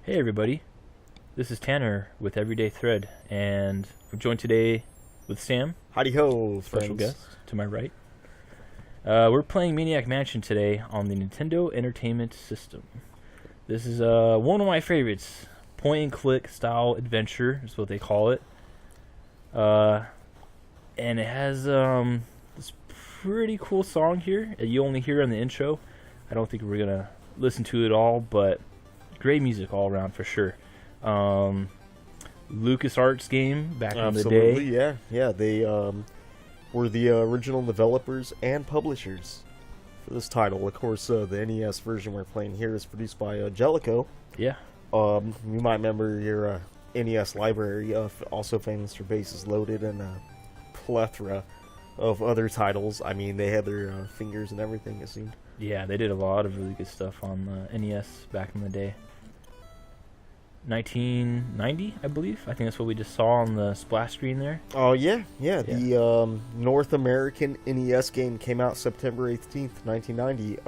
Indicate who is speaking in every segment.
Speaker 1: Hey everybody, this is Tanner with Everyday Thread, and I'm joined today with Sam,
Speaker 2: Howdy ho,
Speaker 1: special
Speaker 2: friends.
Speaker 1: guest to my right. We're playing Maniac Mansion today on the Nintendo Entertainment System. This is one of my favorites, point-and-click style adventure is what they call it. And it has this pretty cool song here. You only hear in the intro. I don't think we're gonna listen to it all, but great music all around for sure. LucasArts game back in the day.
Speaker 2: Absolutely, yeah. They were the original developers and publishers for this title. Of course, the NES version we're playing here is produced by Jellico.
Speaker 1: Yeah.
Speaker 2: You might remember your NES library, also famous for Bases Loaded and a plethora of other titles. I mean, they had their fingers and everything, it seemed.
Speaker 1: Yeah, they did a lot of really good stuff on NES back in the day. 1990, I believe. I think that's what we just saw on the splash screen there.
Speaker 2: Oh, yeah. The North American NES game came out September 18th, 1990.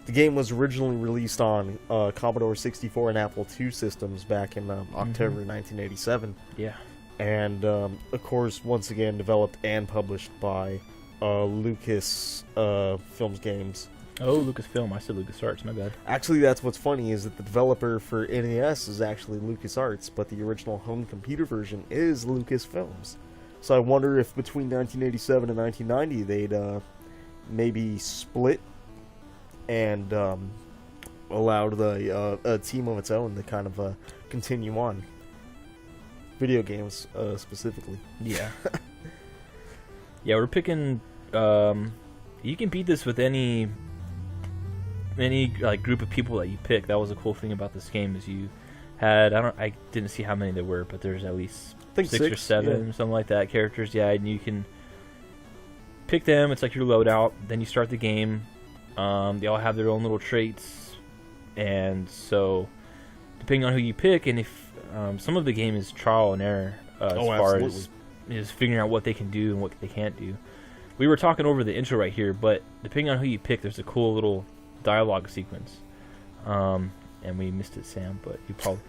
Speaker 2: The game was originally released on Commodore 64 and Apple II systems back in October 1987.
Speaker 1: Yeah.
Speaker 2: And, of course, once again, developed and published by Lucas Films Games.
Speaker 1: Oh, Lucasfilm. I said LucasArts, my bad.
Speaker 2: Actually, that's what's funny, is that the developer for NES is actually LucasArts, but the original home computer version is Lucasfilms. So I wonder if between 1987 and 1990 they'd maybe split and allowed a team of its own to kind of continue on. Video games, specifically.
Speaker 1: Yeah. Yeah, we're picking... you can beat this with any like group of people that you pick. That was a cool thing about this game, is you had I didn't see how many there were, but there's at least six or seven, something like that, characters. Yeah, and you can pick them. It's like your loadout. Then you start the game. They all have their own little traits, and so depending on who you pick, and if some of the game is trial and error as far as is figuring out what they can do and what they can't do. We were talking over the intro right here, but depending on who you pick, there's a cool little dialogue sequence. And we missed it, Sam, but you probably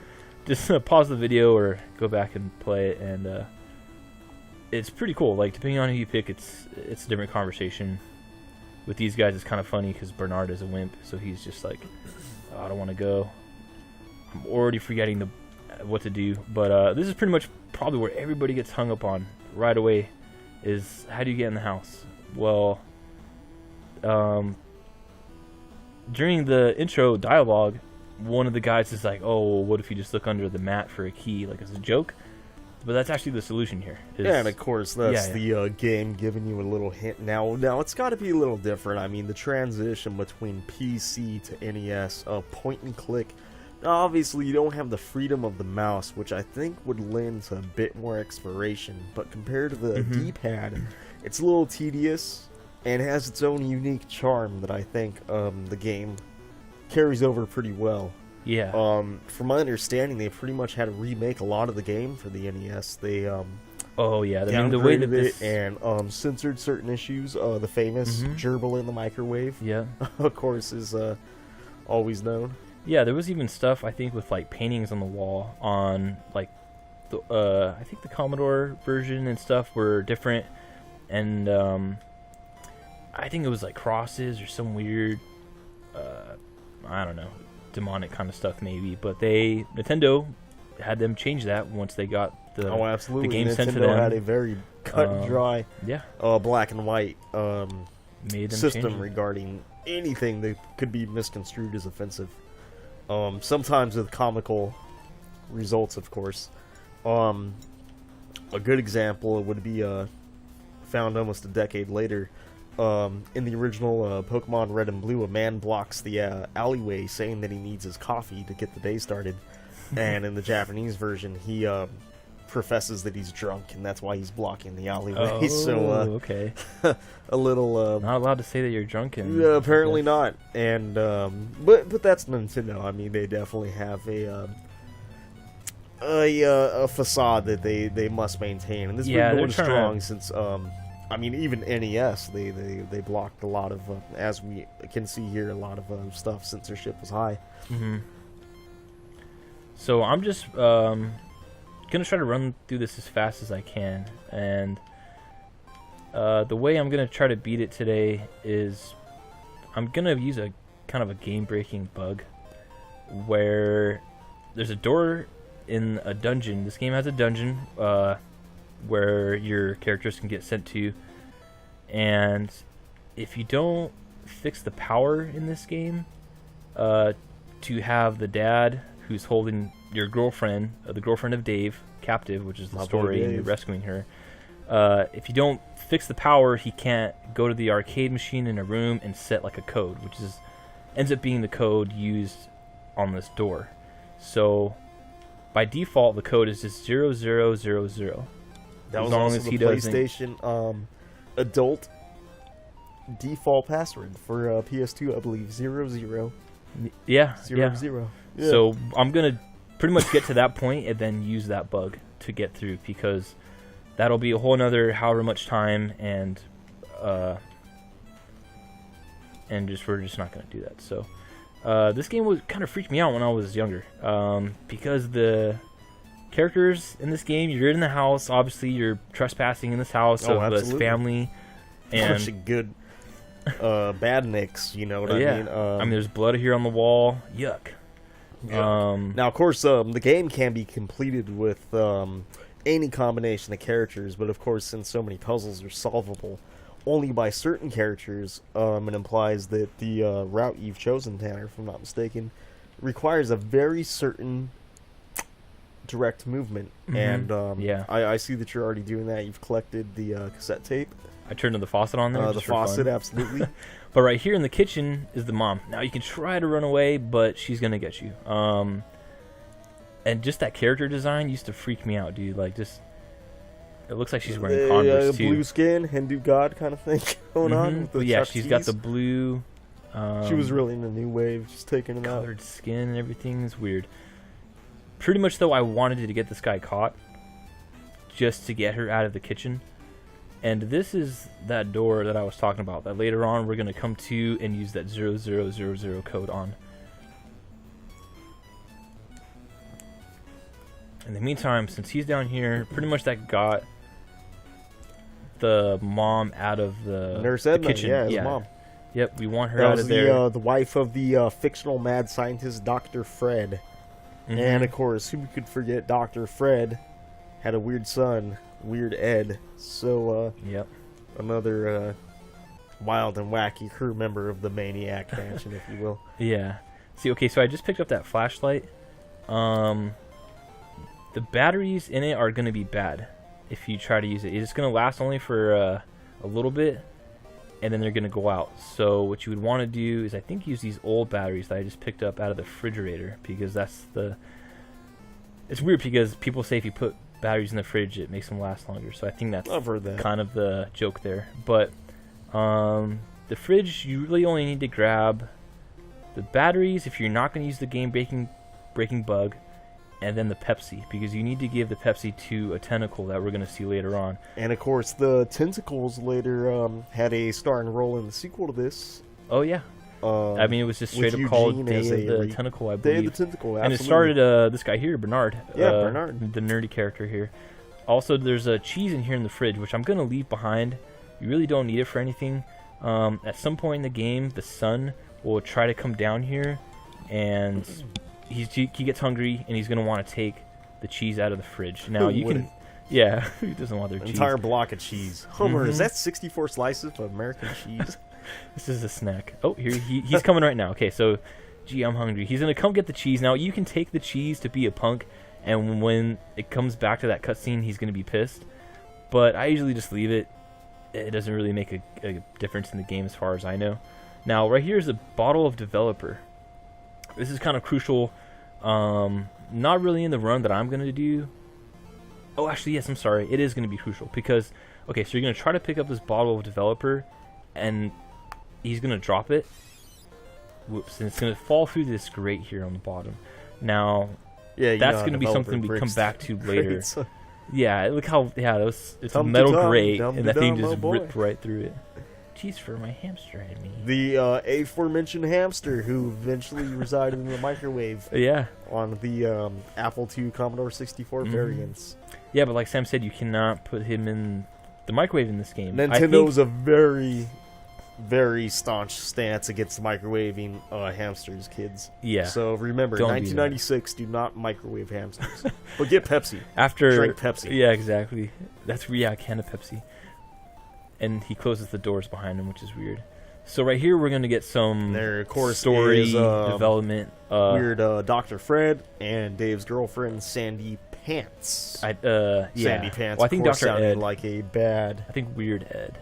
Speaker 1: just pause the video or go back and play it, and it's pretty cool. Like, depending on who you pick, it's a different conversation. With these guys, it's kind of funny because Bernard is a wimp, so he's just like, oh, I don't want to go. I'm already forgetting what to do. But this is pretty much probably where everybody gets hung up on right away, is how do you get in the house? Well, during the intro dialogue, one of the guys is like, oh, well, what if you just look under the mat for a key, like as a joke? But that's actually the solution here.
Speaker 2: Yeah, and of course, that's the game giving you a little hint. Now it's got to be a little different. I mean, the transition between PC to NES, point and click. Now, obviously, you don't have the freedom of the mouse, which I think would lend to a bit more exploration. But compared to the D-pad, it's a little tedious and has its own unique charm that I think the game carries over pretty well.
Speaker 1: Yeah.
Speaker 2: From my understanding, they pretty much had to remake a lot of the game for the NES. They
Speaker 1: oh yeah, I mean,
Speaker 2: the way that it and censored certain issues. The famous gerbil in the microwave, of course, is always known.
Speaker 1: Yeah, there was even stuff, I think, with like paintings on the wall on like the I think the Commodore version and stuff were different, and I think it was like crosses or some weird I don't know, demonic kind of stuff maybe, but Nintendo had them change that once they got the game sent to them.
Speaker 2: Nintendo had a very cut and dry black and white system regarding anything that could be misconstrued as offensive. Sometimes with comical results, of course. A good example would be found almost a decade later. In the original Pokemon Red and Blue, a man blocks the alleyway saying that he needs his coffee to get the day started. And in the Japanese version, he professes that he's drunk, and that's why he's blocking the alleyway.
Speaker 1: Oh,
Speaker 2: so,
Speaker 1: okay.
Speaker 2: A little...
Speaker 1: not allowed to say that you're drunk.
Speaker 2: Apparently not. And but that's Nintendo. I mean, they definitely have a facade that they must maintain, and this has been going strong since I mean, even NES, they blocked a lot of, as we can see here, a lot of stuff. Censorship was high.
Speaker 1: So I'm just gonna try to run through this as fast as I can, and the way I'm gonna try to beat it today is I'm gonna use a kind of a game-breaking bug where there's a door in a dungeon. This game has a dungeon where your characters can get sent to, and if you don't fix the power in this game to have the dad who's holding your girlfriend, the girlfriend of Dave, captive, which is the story, and you're rescuing her. If you don't fix the power, he can't go to the arcade machine in a room and set like a code, which ends up being the code used on this door. So by default, the code is just 0000.
Speaker 2: That was also the PlayStation adult default password for PS2, I believe. 00.
Speaker 1: Yeah.
Speaker 2: 00. Yeah.
Speaker 1: So I'm gonna pretty much get to that point and then use that bug to get through, because that'll be a whole another however much time, and we're just not gonna do that. So this game kind of freaked me out when I was younger, because the characters in this game, you're in the house, obviously you're trespassing in this house of this family, and
Speaker 2: bunch of good bad nicks, you know what I mean?
Speaker 1: I mean, there's blood here on the wall. Yuck.
Speaker 2: Now, of course, the game can be completed with any combination of characters, but of course, since so many puzzles are solvable only by certain characters, it implies that the route you've chosen, Tanner, if I'm not mistaken, requires a very certain direct movement. And I see that you're already doing that. You've collected the cassette tape.
Speaker 1: I turned the faucet on there.
Speaker 2: The faucet, absolutely.
Speaker 1: But right here in the kitchen is the mom. Now you can try to run away, but she's gonna get you. And just that character design used to freak me out, dude. Like, just it looks like she's wearing Converse too.
Speaker 2: Blue skin, Hindu god kind of thing going on.
Speaker 1: But yeah, she's got the blue.
Speaker 2: She was really in the new wave, just taking it out.
Speaker 1: Colored skin and everything is weird. Pretty much though, I wanted to get this guy caught, just to get her out of the kitchen. And this is that door that I was talking about, that later on we're going to come to and use that 0000 code on. In the meantime, since he's down here, pretty much that got the mom out of the kitchen.
Speaker 2: Yeah, his mom.
Speaker 1: Yep, we want her out of there.
Speaker 2: The wife of the fictional mad scientist Dr. Fred. And of course, who could forget Dr. Fred had a weird son, Weird Ed. So, another wild and wacky crew member of the Maniac Mansion, if you will.
Speaker 1: Yeah. See, okay, so I just picked up that flashlight. The batteries in it are going to be bad if you try to use it. It's going to last only for a little bit, and then they're going to go out. So what you would want to do is, I think, use these old batteries that I just picked up out of the refrigerator, because that's the... It's weird because people say if you put batteries in the fridge, it makes them last longer. So I think that's kind of the joke there. But the fridge, you really only need to grab the batteries if you're not going to use the game breaking bug, and then the Pepsi, because you need to give the Pepsi to a tentacle that we're going to see later on.
Speaker 2: And of course, the tentacles later had a starring role in the sequel to this.
Speaker 1: Oh yeah. I mean, it was just straight up called Day of the Tentacle, I believe.
Speaker 2: Day of the Tentacle, absolutely.
Speaker 1: And it started this guy here, Bernard.
Speaker 2: Yeah, Bernard.
Speaker 1: The nerdy character here. Also, there's a cheese in here in the fridge, which I'm going to leave behind. You really don't need it for anything. At some point in the game, the son will try to come down here, and he gets hungry, and he's going to want to take the cheese out of the fridge. Now, you can... Yeah, who doesn't want their cheese?
Speaker 2: Entire block of cheese. Homer, is that 64 slices of American cheese?
Speaker 1: This is a snack. Oh, here he's coming right now. Okay, so, gee, I'm hungry. He's going to come get the cheese. Now, you can take the cheese to be a punk, and when it comes back to that cutscene, he's going to be pissed. But I usually just leave it. It doesn't really make a difference in the game as far as I know. Now, right here is a bottle of developer. This is kind of crucial. Not really in the run that I'm going to do. Oh, actually, yes, I'm sorry. It is going to be crucial because, okay, so you're going to try to pick up this bottle of developer, and he's going to drop it. Whoops, and it's going to fall through this grate here on the bottom. Now, that's going to be something we come back to later. Yeah, look how, it's a metal grate, and that thing just ripped right through it. cheese for my hamster and me.
Speaker 2: The aforementioned hamster who eventually resided in the microwave.
Speaker 1: Yeah.
Speaker 2: On the Apple II Commodore 64 variants.
Speaker 1: Yeah, but like Sam said, you cannot put him in the microwave in this game.
Speaker 2: Nintendo's a very, very staunch stance against microwaving hamsters, kids.
Speaker 1: Yeah.
Speaker 2: So remember, 1996, do not microwave hamsters. But get Pepsi. Drink Pepsi.
Speaker 1: Yeah, exactly. That's a can of Pepsi. And he closes the doors behind him, which is weird. So right here, we're going to get some story development.
Speaker 2: Weird Dr. Fred and Dave's girlfriend, Sandy Pants.
Speaker 1: Sandy
Speaker 2: Pants.
Speaker 1: Well, I think Dr. Ed.
Speaker 2: Like a bad...
Speaker 1: I think Weird Ed.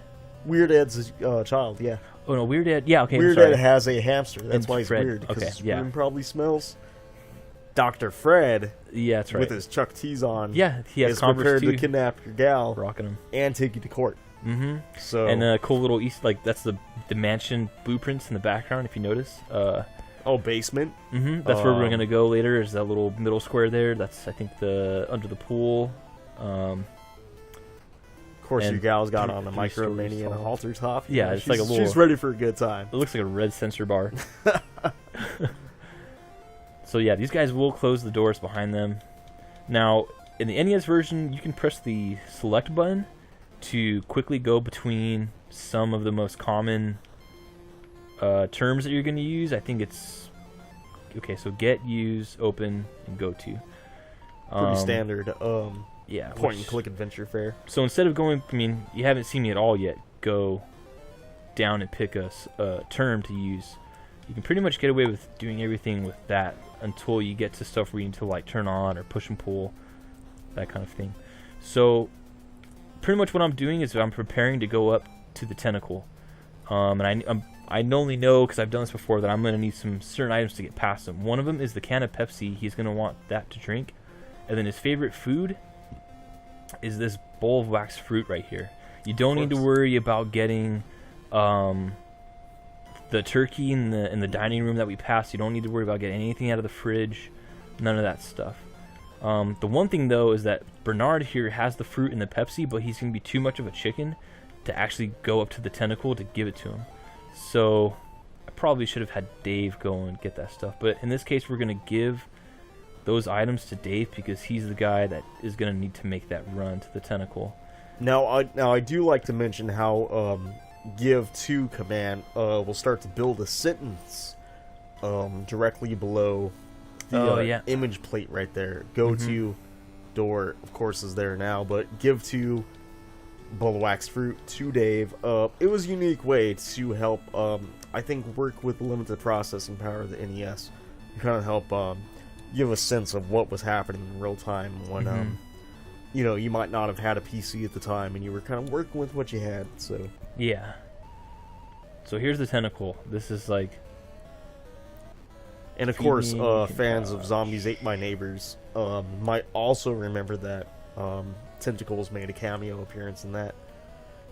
Speaker 2: Weird Ed's child, yeah.
Speaker 1: Oh, no, Weird Ed... Yeah, okay,
Speaker 2: Weird Ed has a hamster. That's why he's weird. Because his room probably smells. Dr. Fred...
Speaker 1: Yeah, that's right.
Speaker 2: With his Chuck T's on...
Speaker 1: Yeah, he has
Speaker 2: is prepared to kidnap your gal.
Speaker 1: Rocking him.
Speaker 2: And take you to court.
Speaker 1: Mm-hmm.
Speaker 2: So...
Speaker 1: And a cool little that's the mansion blueprints in the background, if you notice.
Speaker 2: Basement.
Speaker 1: Mm-hmm. That's where we're gonna go later. Is that little middle square there? That's I think under the pool.
Speaker 2: Of course, your gal's got on a Micro Mini and a halter top.
Speaker 1: Yeah, it's like a little.
Speaker 2: She's ready for a good time.
Speaker 1: It looks like a red sensor bar. So yeah, these guys will close the doors behind them. Now, in the NES version, you can press the select button to quickly go between some of the most common terms that you're going to use. I think it's so get, use, open, and go to.
Speaker 2: Pretty standard
Speaker 1: yeah,
Speaker 2: point and click adventure fare.
Speaker 1: So instead of going, you haven't seen me at all yet, go down and pick a term to use. You can pretty much get away with doing everything with that until you get to stuff where you need to like turn on or push and pull, that kind of thing. So pretty much what I'm doing is I'm preparing to go up to the tentacle. And I only know, because I've done this before, that I'm going to need some certain items to get past him. One of them is the can of Pepsi. He's going to want that to drink. And then his favorite food is this bowl of waxed fruit right here. You don't need to worry about getting the turkey in the dining room that we passed. You don't need to worry about getting anything out of the fridge. None of that stuff. The one thing, though, is that Bernard here has the fruit and the Pepsi, but he's going to be too much of a chicken to actually go up to the tentacle to give it to him. So I probably should have had Dave go and get that stuff. But in this case, we're going to give those items to Dave because he's the guy that is going to need to make that run to the tentacle.
Speaker 2: Now I do like to mention how give to command will start to build a sentence directly below the image plate right there. Go to door, of course, is there now, but give to bowl of waxed fruit to Dave. It was a unique way to help, I think, work with the limited processing power of the NES. To kind of help give a sense of what was happening in real time when, you might not have had a PC at the time and you were kind of working with what you had. So
Speaker 1: yeah. So here's the tentacle. This is like.
Speaker 2: And of course, fans of Zombies Ate My Neighbors might also remember that Tentacles made a cameo appearance in that.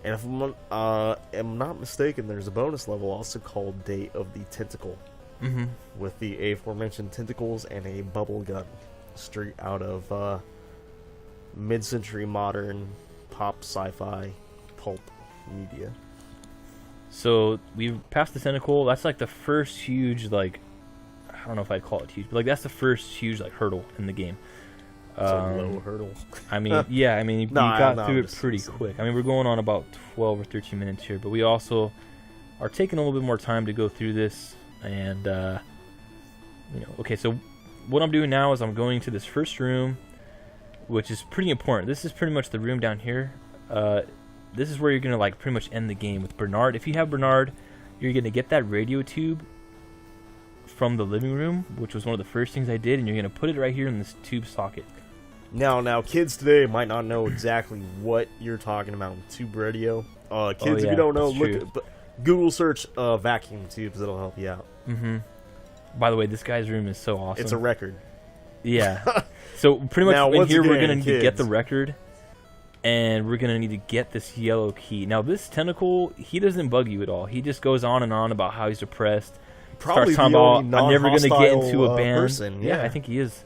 Speaker 2: And if I'm not mistaken, there's a bonus level also called Day of the Tentacle. With the aforementioned tentacles and a bubble gun straight out of mid-century modern pop sci-fi pulp media.
Speaker 1: So we've passed the tentacle. That's like the first huge, like, I don't know if I'd call it huge, but like that's the first huge like hurdle in the game.
Speaker 2: It's a low hurdle.
Speaker 1: I mean, yeah, I mean, you got through it pretty quick. I mean, we're going on about 12 or 13 minutes here, but we also are taking a little bit more time to go through this. And, okay, so what I'm doing now is I'm going to this first room, which is pretty important. This is pretty much the room down here. This is where you're going to, like, pretty much end the game with Bernard. If you have Bernard, you're going to get that radio tube from the living room, which was one of the first things I did, and you're going to put it right here in this tube socket.
Speaker 2: Now, kids today might not know exactly what you're talking about with tube radio. Kids, if you don't know, Google search vacuum tubes. It'll help you out.
Speaker 1: By the way, this guy's room is so awesome.
Speaker 2: It's a record.
Speaker 1: Yeah. So pretty much in here, we're going to need to get the record, and we're going to need to get this yellow key. Now, this tentacle, he doesn't bug you at all. He just goes on and on about how he's depressed.
Speaker 2: Probably the only non-hostile
Speaker 1: I'm never going to get into a band.
Speaker 2: Person.
Speaker 1: Yeah, I think he is.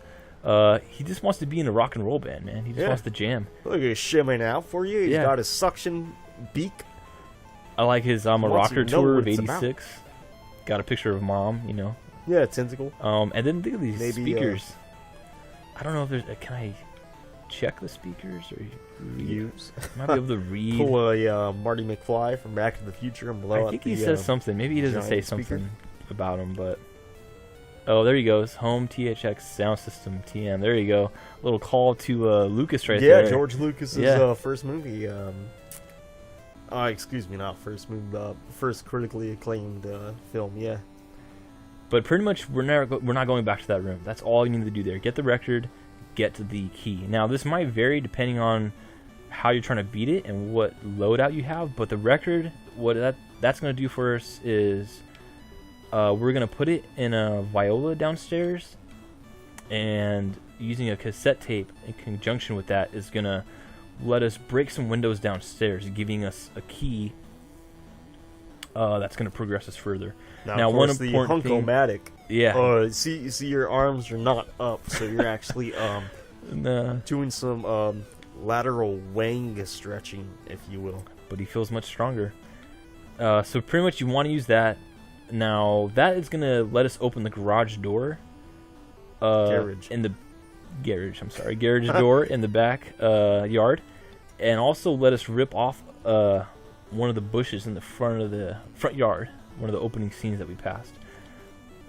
Speaker 1: He just wants to be in a rock and roll band, man. He just wants to jam.
Speaker 2: Look, he's shimming out for you. He's got his suction beak.
Speaker 1: I like his I'm a Rocker tour of '86. Got a picture of Mom, you know.
Speaker 2: Yeah, tentacle.
Speaker 1: And then think of these speakers. I don't know if there's. Can I check the speakers or
Speaker 2: use?
Speaker 1: Might be able to read.
Speaker 2: Pull a Marty McFly from Back to the Future and blow out.
Speaker 1: I think he says something. Maybe he doesn't say something about him, but. Oh, there he goes. Home THX sound system TM. There you go. A little call to Lucas right there.
Speaker 2: Yeah, George Lucas's first movie. Excuse me, not first movie. First critically acclaimed film. Yeah.
Speaker 1: But pretty much, we're not going back to that room. That's all you need to do there. Get the record, get to the key. Now, this might vary depending on how you're trying to beat it and what loadout you have. But the record, what that's going to do for us is. We're going to put it in a viola downstairs, and using a cassette tape in conjunction with that is going to let us break some windows downstairs, giving us a key that's going to progress us further.
Speaker 2: Now one important the Hunkomatic.
Speaker 1: Yeah.
Speaker 2: See, your arms are not up, so you're actually doing some lateral wang stretching, if you will.
Speaker 1: But he feels much stronger. So pretty much you want to use that. Now, that is going to let us open the garage door.
Speaker 2: Garage.
Speaker 1: In the garage, I'm sorry. Garage door in the back yard. And also let us rip off one of the bushes in the front yard. One of the opening scenes that we passed.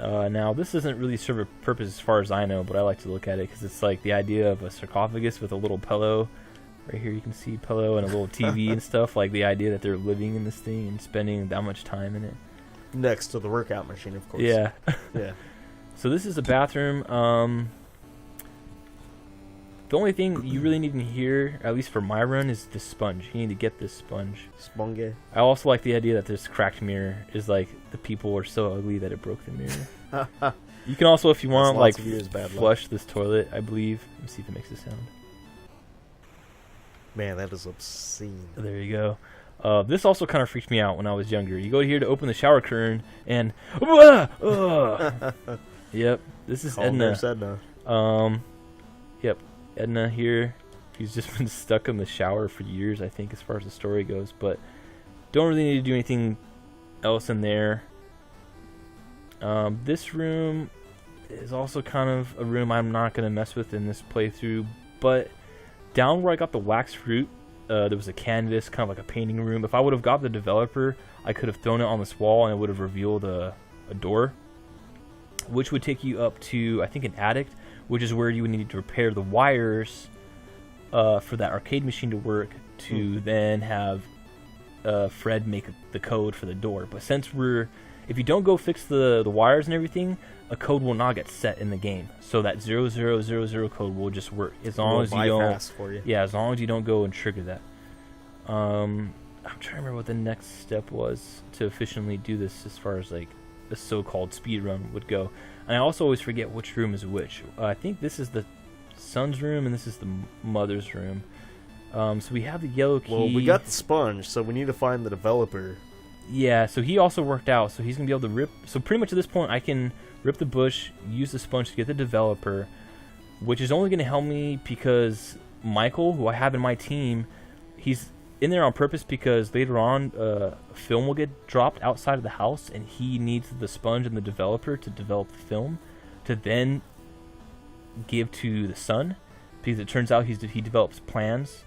Speaker 1: Now, this doesn't really serve a purpose as far as I know, but I like to look at it because it's like the idea of a sarcophagus with a little pillow. Right here you can see pillow and a little TV and stuff. Like the idea that they're living in this thing and spending that much time in it.
Speaker 2: Next to the workout machine, of course.
Speaker 1: Yeah.
Speaker 2: Yeah.
Speaker 1: So this is a bathroom. The only thing you really need in here, at least for my run, is the sponge. You need to get this sponge.
Speaker 2: Sponge.
Speaker 1: I also like the idea that this cracked mirror is like the people are so ugly that it broke the mirror. You can also, if you want, like flush this toilet, I believe. Let me see if it makes a sound.
Speaker 2: Man, that is obscene.
Speaker 1: There you go. This also kind of freaked me out when I was younger. You go here to open the shower curtain, and yep, this is Edna. Yep, Edna here. She's just been stuck in the shower for years, I think, as far as the story goes. But don't really need to do anything else in there. This room is also kind of a room I'm not going to mess with in this playthrough. But down where I got the wax fruit, there was a canvas, kind of like a painting room. If I would have got the developer, I could have thrown it on this wall and it would have revealed a door, which would take you up to, I think, an attic, which is where you would need to repair the wires for that arcade machine to work to then have Fred make the code for the door. But since if you don't go fix the wires and everything, a code will not get set in the game. So that 0000 code will just work as long as you don't.
Speaker 2: For you.
Speaker 1: Yeah, as long as you don't go and trigger that. I'm trying to remember what the next step was to efficiently do this, as far as like the so-called speed run would go. And I also always forget which room is which. I think this is the son's room and this is the mother's room. So we have the yellow key.
Speaker 2: Well, we got the sponge, so we need to find the developer.
Speaker 1: Yeah, so he also worked out, so he's going to be able to rip. So pretty much at this point, I can rip the bush, use the sponge to get the developer, which is only going to help me because Michael, who I have in my team, he's in there on purpose because later on, film will get dropped outside of the house, and he needs the sponge and the developer to develop the film to then give to the son, because it turns out he develops plans,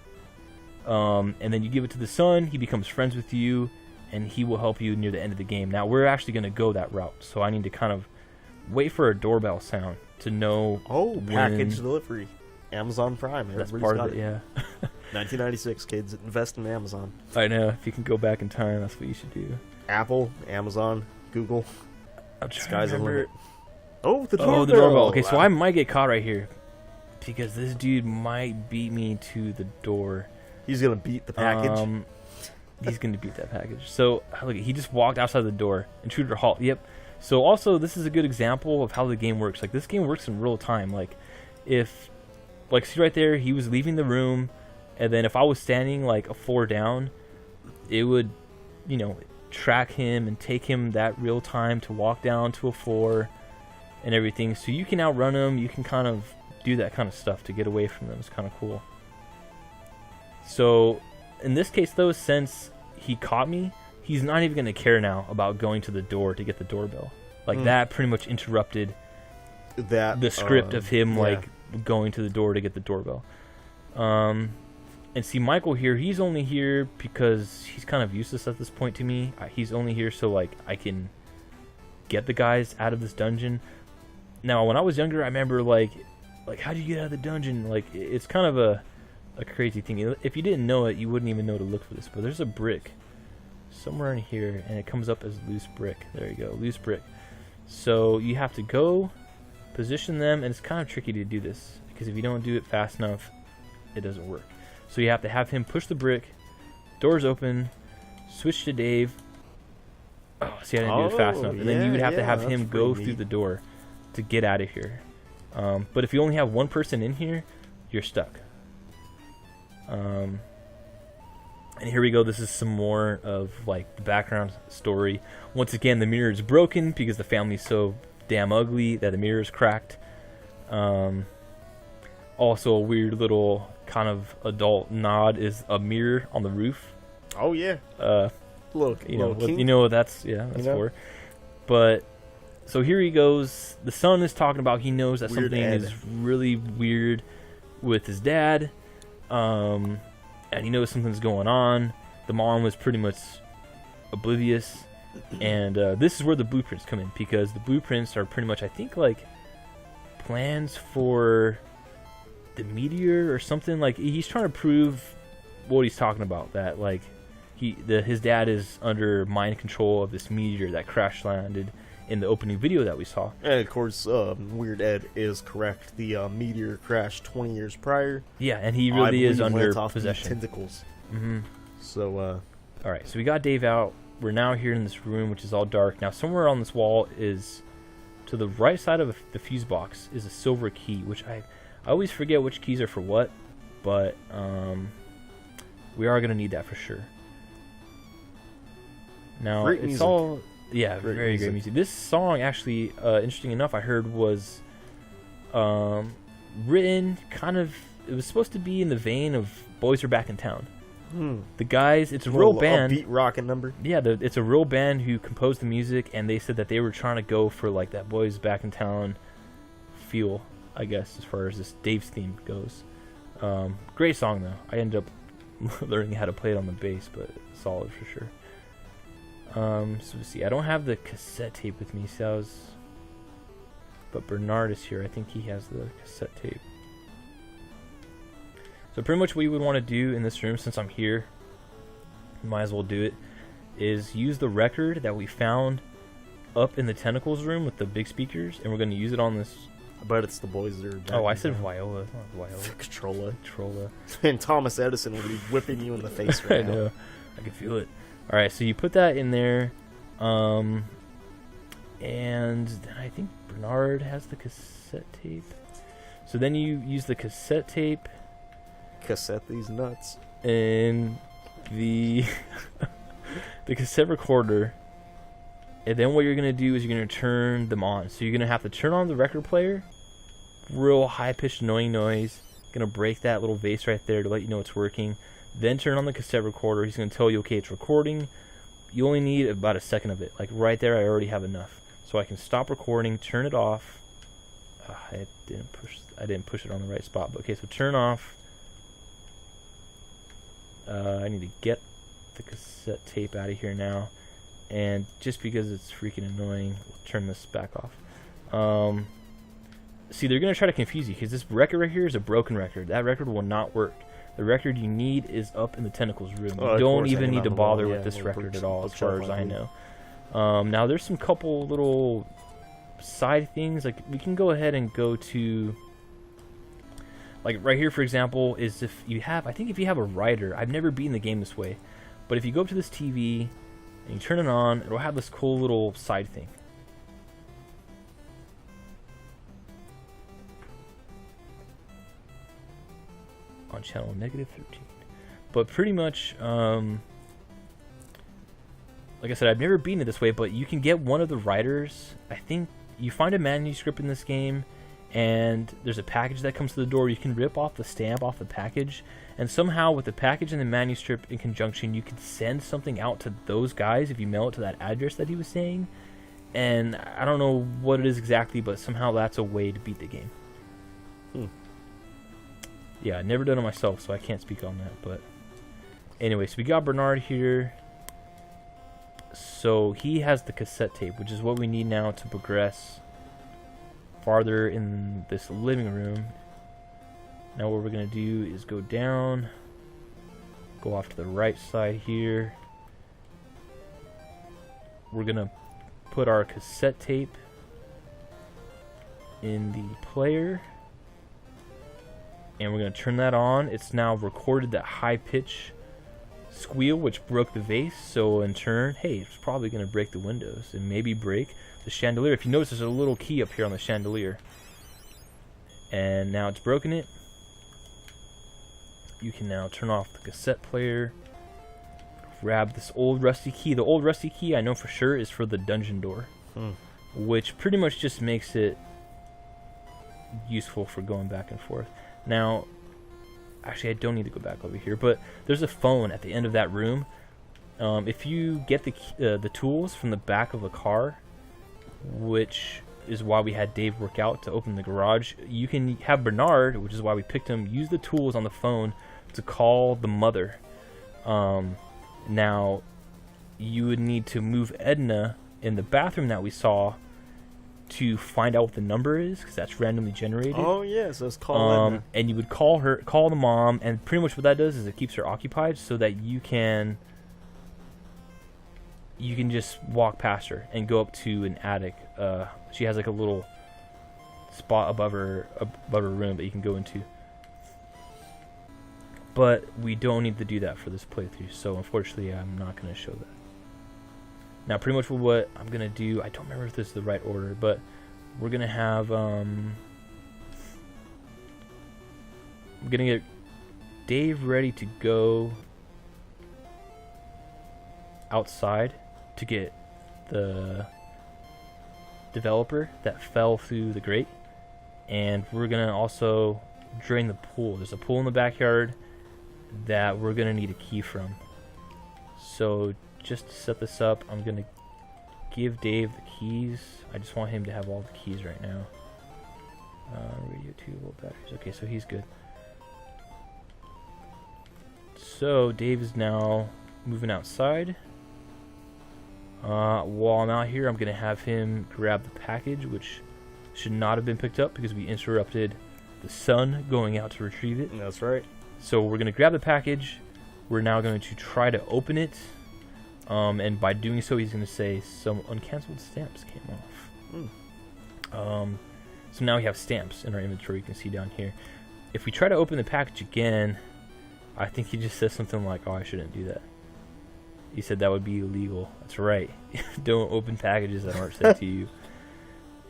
Speaker 1: and then you give it to the son, he becomes friends with you, and he will help you near the end of the game. Now, we're actually going to go that route, so I need to kind of wait for a doorbell sound to know.
Speaker 2: Package delivery. Amazon Prime.
Speaker 1: That's part of it, yeah.
Speaker 2: 1996, kids. Invest in Amazon.
Speaker 1: I know. If you can go back in time, that's what you should do.
Speaker 2: Apple, Amazon, Google.
Speaker 1: I'm trying to remember.
Speaker 2: The doorbell.
Speaker 1: Oh, the doorbell. Okay, so I might get caught right here because this dude might beat me to the door.
Speaker 2: He's going to beat the package?
Speaker 1: He's going to beat that package. So, look, he just walked outside the door. Intruder halt. Yep. So, also, this is a good example of how the game works. Like, this game works in real time. Like, see right there, he was leaving the room, and then if I was standing, like, a floor down, it would, track him and take him that real time to walk down to a floor and everything. So, you can outrun him. You can kind of do that kind of stuff to get away from them. It's kind of cool. So, in this case, though, since he caught me, he's not even going to care now about going to the door to get the doorbell. Like, that pretty much interrupted the script of him, like, going to the door to get the doorbell. And see, Michael here, he's only here because he's kind of useless at this point to me. He's only here so, like, I can get the guys out of this dungeon. Now, when I was younger, I remember, like how do you get out of the dungeon? Like, it's kind of a crazy thing. If you didn't know it, you wouldn't even know to look for this. But there's a brick somewhere in here, and it comes up as loose brick. There you go, loose brick. So you have to go position them, and it's kind of tricky to do this because if you don't do it fast enough, it doesn't work. So you have to have him push the brick, doors open, switch to Dave. Oh, see, I didn't do it fast enough. And then you would have to have him go through the door to get out of here. But if you only have one person in here, you're stuck. And here we go. This is some more of, like, the background story. Once again, the mirror is broken because the family's so damn ugly that the mirror is cracked. Also, a weird little kind of adult nod is a mirror on the roof.
Speaker 2: Oh yeah. Look,
Speaker 1: you know what that's for. But so here he goes. The son is talking about he knows that something is really weird with his dad. And he knows something's going on. The mom was pretty much oblivious. And this is where the blueprints come in, because the blueprints are pretty much, I think, like, plans for the meteor or something. Like, he's trying to prove what he's talking about, that, like, his dad is under mind control of this meteor that crash landed in the opening video that we saw.
Speaker 2: And of course, Weird Ed is correct. The meteor crashed 20 years prior.
Speaker 1: Yeah, and he really is under possession.
Speaker 2: Tentacles.
Speaker 1: Mm-hmm.
Speaker 2: So,
Speaker 1: all right, so we got Dave out. We're now here in this room, which is all dark. Now, somewhere on this wall is, to the right side of the fuse box, is a silver key, which I always forget which keys are for what, but we are going to need that for sure. Now,
Speaker 2: great
Speaker 1: it's
Speaker 2: music.
Speaker 1: all... Yeah, very great music. This song, actually, interesting enough, I heard was written kind of... It was supposed to be in the vein of Boys Are Back in Town. The guys, it's a real band.
Speaker 2: Upbeat rockin' number.
Speaker 1: Yeah, it's a real band who composed the music, and they said that they were trying to go for, like, that Boys Back in Town feel, I guess, as far as this Dave's theme goes. Great song, though. I ended up learning how to play it on the bass, but solid for sure. So let's see, I don't have the cassette tape with me, but Bernard is here. I think he has the cassette tape. So pretty much what you would want to do in this room, since I'm here, might as well do it, is use the record that we found up in the Tentacles room with the big speakers, and we're going to use it on this.
Speaker 2: I bet it's the Boys That Are Back.
Speaker 1: Oh, I said Viola.
Speaker 2: Trolla.
Speaker 1: Trolla.
Speaker 2: And Thomas Edison would be whipping you in the face right now.
Speaker 1: I know. I can feel it. Alright, so you put that in there, and then I think Bernard has the cassette tape. So then you use the cassette tape.
Speaker 2: Cassette these nuts.
Speaker 1: And the cassette recorder. And then what you're going to do is you're going to turn them on. So you're going to have to turn on the record player. Real high-pitched annoying noise. Going to break that little vase right there to let you know it's working. Then turn on the cassette recorder. He's going to tell you, okay, it's recording. You only need about a second of it. Like right there, I already have enough. So I can stop recording, turn it off. I didn't push it on the right spot. But okay, so turn off. I need to get the cassette tape out of here now. And just because it's freaking annoying, we'll turn this back off. See, they're going to try to confuse you because this record right here is a broken record. That record will not work. The record you need is up in the Tentacles room. You don't even need to bother with this record at all, as far as I know. Now, there's some couple little side things. Like, we can go ahead and go to... Like, right here, for example, is if you have... I think if you have a writer... I've never beaten the game this way. But if you go up to this TV and you turn it on, it'll have this cool little side thing. On channel -13. But pretty much, like I said, I've never beaten it this way, but you can get one of the writers. I think you find a manuscript in this game, and there's a package that comes to the door. You can rip off the stamp off the package, And somehow with the package and the manuscript in conjunction, you could send something out to those guys if you mail it to that address that he was saying. And I don't know what it is exactly, but somehow that's a way to beat the game. Yeah, I never done it myself, so I can't speak on that. But anyway, so we got Bernard here. So he has the cassette tape, which is what we need now to progress farther in this living room. Now what we're going to do is go down, go off to the right side here. We're going to put our cassette tape in the player. And we're going to turn that on. It's now recorded that high pitch squeal which broke the vase. So in turn, hey, it's probably going to break the windows and maybe break the chandelier. If you notice, there's a little key up here on the chandelier. And now it's broken it. You can now turn off the cassette player. Grab this old rusty key. The old rusty key I know for sure is for the dungeon door. Which pretty much just makes it useful for going back and forth. Now, actually I don't need to go back over here, but there's a phone at the end of that room. If you get the tools from the back of a car, which is why we had Dave work out to open the garage, you can have Bernard, which is why we picked him, use the tools on the phone to call the mother. Now, you would need to move Edna in the bathroom that we saw to find out what the number is, because that's randomly generated.
Speaker 2: Oh yeah, so it's call Edna.
Speaker 1: And you would call the mom, and pretty much what that does is it keeps her occupied so that you can just walk past her and go up to an attic. She has like a little spot above her room that you can go into. But we don't need to do that for this playthrough, so unfortunately I'm not going to show that. Now pretty much what I'm going to do, I don't remember if this is the right order, but we're going to have, I'm going to get Dave ready to go outside to get the developer that fell through the grate. And we're going to also drain the pool. There's a pool in the backyard that we're going to need a key from. So just to set this up, I'm going to give Dave the keys. I just want him to have all the keys right now. Radio 2 volt batteries. Okay, so he's good. So Dave is now moving outside. While I'm out here, I'm going to have him grab the package, which should not have been picked up because we interrupted the son going out to retrieve it.
Speaker 2: That's right.
Speaker 1: So we're going to grab the package. We're now going to try to open it. And by doing so, he's going to say some uncanceled stamps came off. So now we have stamps in our inventory, you can see down here. If we try to open the package again, I think he just says something like, oh, I shouldn't do that. He said that would be illegal. That's right. Don't open packages that aren't sent to you.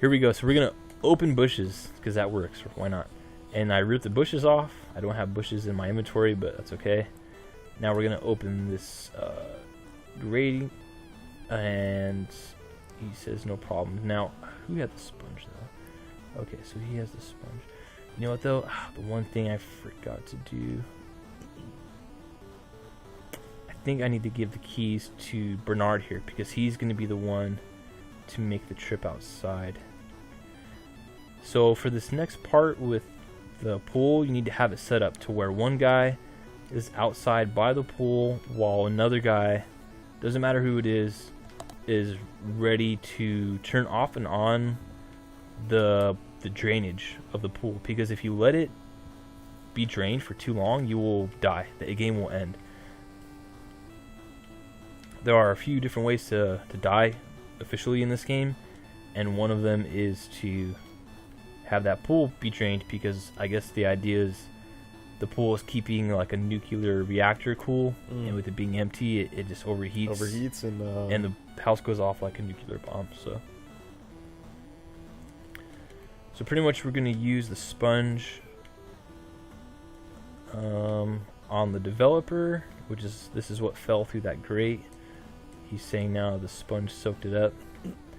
Speaker 1: Here we go. So we're going to open bushes, because that works. Why not? And I ripped the bushes off. I don't have bushes in my inventory, but that's okay. Now we're going to open this grating, and he says no problem. Now, who had the sponge, though? Okay, so he has the sponge. You know what, though? The one thing I forgot to do, I think I need to give the keys to Bernard here, because he's going to be the one to make the trip outside. So for this next part with the pool, you need to have it set up to where one guy is outside by the pool while another guy, doesn't matter who it is ready to turn off and on the drainage of the pool, because if you let it be drained for too long, you will die. The game will end. There are a few different ways to die officially in this game, and one of them is to have that pool be drained, because I guess the idea is the pool is keeping like a nuclear reactor cool, and with it being empty, it just overheats and the house goes off like a nuclear bomb. So pretty much we're going to use the sponge on the developer, which is, this is what fell through that grate. He's saying now the sponge soaked it up.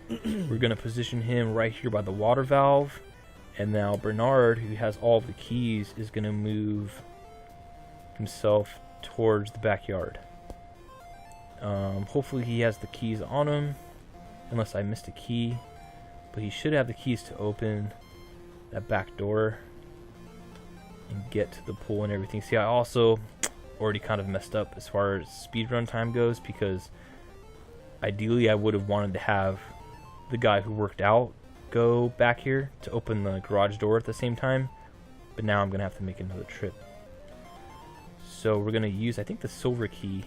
Speaker 1: We're going to position him right here by the water valve. And now Bernard, who has all of the keys, is going to move himself towards the backyard. Hopefully he has the keys on him, unless I missed a key. But he should have the keys to open that back door and get to the pool and everything. See, I also already kind of messed up as far as speedrun time goes, because ideally I would have wanted to have the guy who worked out go back here to open the garage door at the same time. But now I'm going to have to make another trip. So we're going to use, I think, the silver key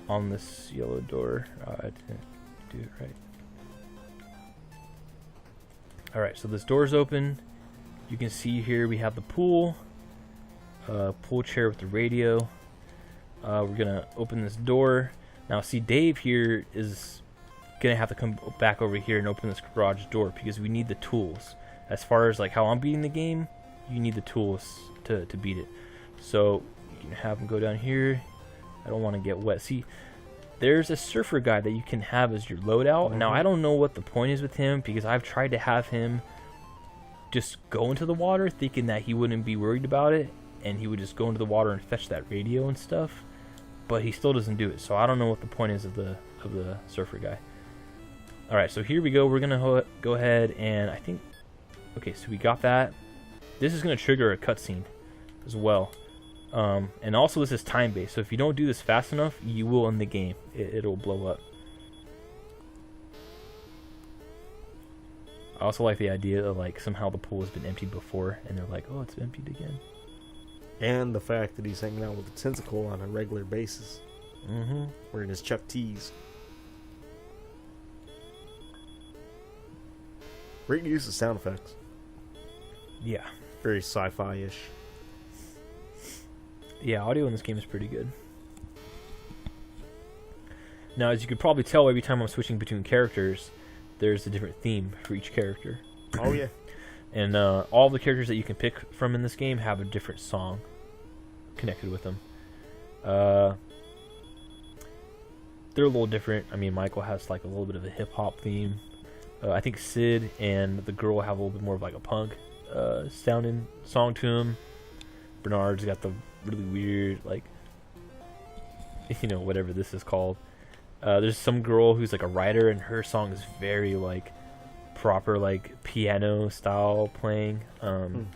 Speaker 1: on this yellow door. I didn't do it right. Alright, so this door's open. You can see here we have the pool. Pool chair with the radio. We're going to open this door. Now, see, Dave here is going to have to come back over here and open this garage door because we need the tools. As far as like how I'm beating the game, you need the tools to beat it. So you can have him go down here. I don't want to get wet. See, there's a surfer guy that you can have as your loadout. Mm-hmm. Now, I don't know what the point is with him because I've tried to have him just go into the water thinking that he wouldn't be worried about it, and he would just go into the water and fetch that radio and stuff. But he still doesn't do it, so I don't know what the point is of the surfer guy. Alright, so here we go. We're going to go ahead and I think... Okay, so we got that. This is going to trigger a cutscene as well. And also this is time-based, so if you don't do this fast enough, you will end the game. It'll blow up. I also like the idea of like somehow the pool has been emptied before, and they're like, oh, it's emptied again.
Speaker 2: And the fact that he's hanging out with a tentacle on a regular basis.
Speaker 1: Mm-hmm.
Speaker 2: Wearing his Chuck T's. Great use of sound effects.
Speaker 1: Yeah.
Speaker 2: Very sci-fi-ish.
Speaker 1: Yeah, audio in this game is pretty good. Now, as you could probably tell, every time I'm switching between characters, there's a different theme for each character.
Speaker 2: Oh, yeah.
Speaker 1: And all the characters that you can pick from in this game have a different song connected with them. They're a little different. I mean, Michael has like a little bit of a hip-hop theme. I think Sid and the girl have a little bit more of like a punk sounding song to him. Bernard's got the really weird, like, you know, whatever this is called. There's some girl who's like a writer, and her song is very like proper, like piano style playing. Alright,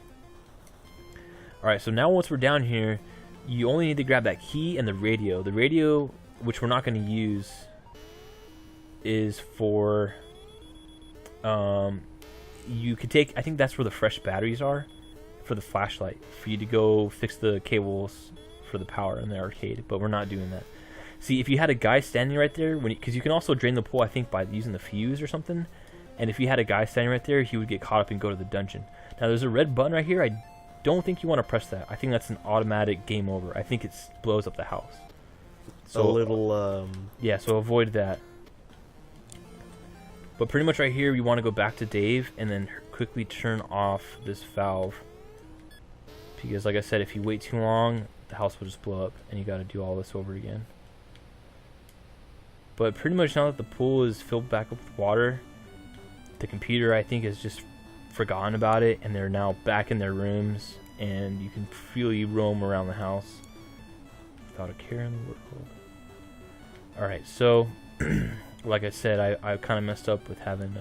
Speaker 1: so now once we're down here, you only need to grab that key and the radio. The radio, which we're not going to use, is for you could take, I think that's where the fresh batteries are for the flashlight, for you to go fix the cables for the power in the arcade, but we're not doing that. See, if you had a guy standing right there, because you can also drain the pool, I think, by using the fuse or something, and if you had a guy standing right there, he would get caught up and go to the dungeon. Now, there's a red button right here. I don't think you want to press that. I think that's an automatic game over. I think it blows up the house.
Speaker 2: So a little...
Speaker 1: Yeah, so avoid that. But pretty much right here, you want to go back to Dave and then quickly turn off this valve. Because, like I said, if you wait too long, the house will just blow up, and you got to do all this over again. But pretty much now that the pool is filled back up with water, the computer, I think, has just forgotten about it, and they're now back in their rooms, and you can freely roam around the house without a care in the world. Alright, so, like I said, I kind of messed up with having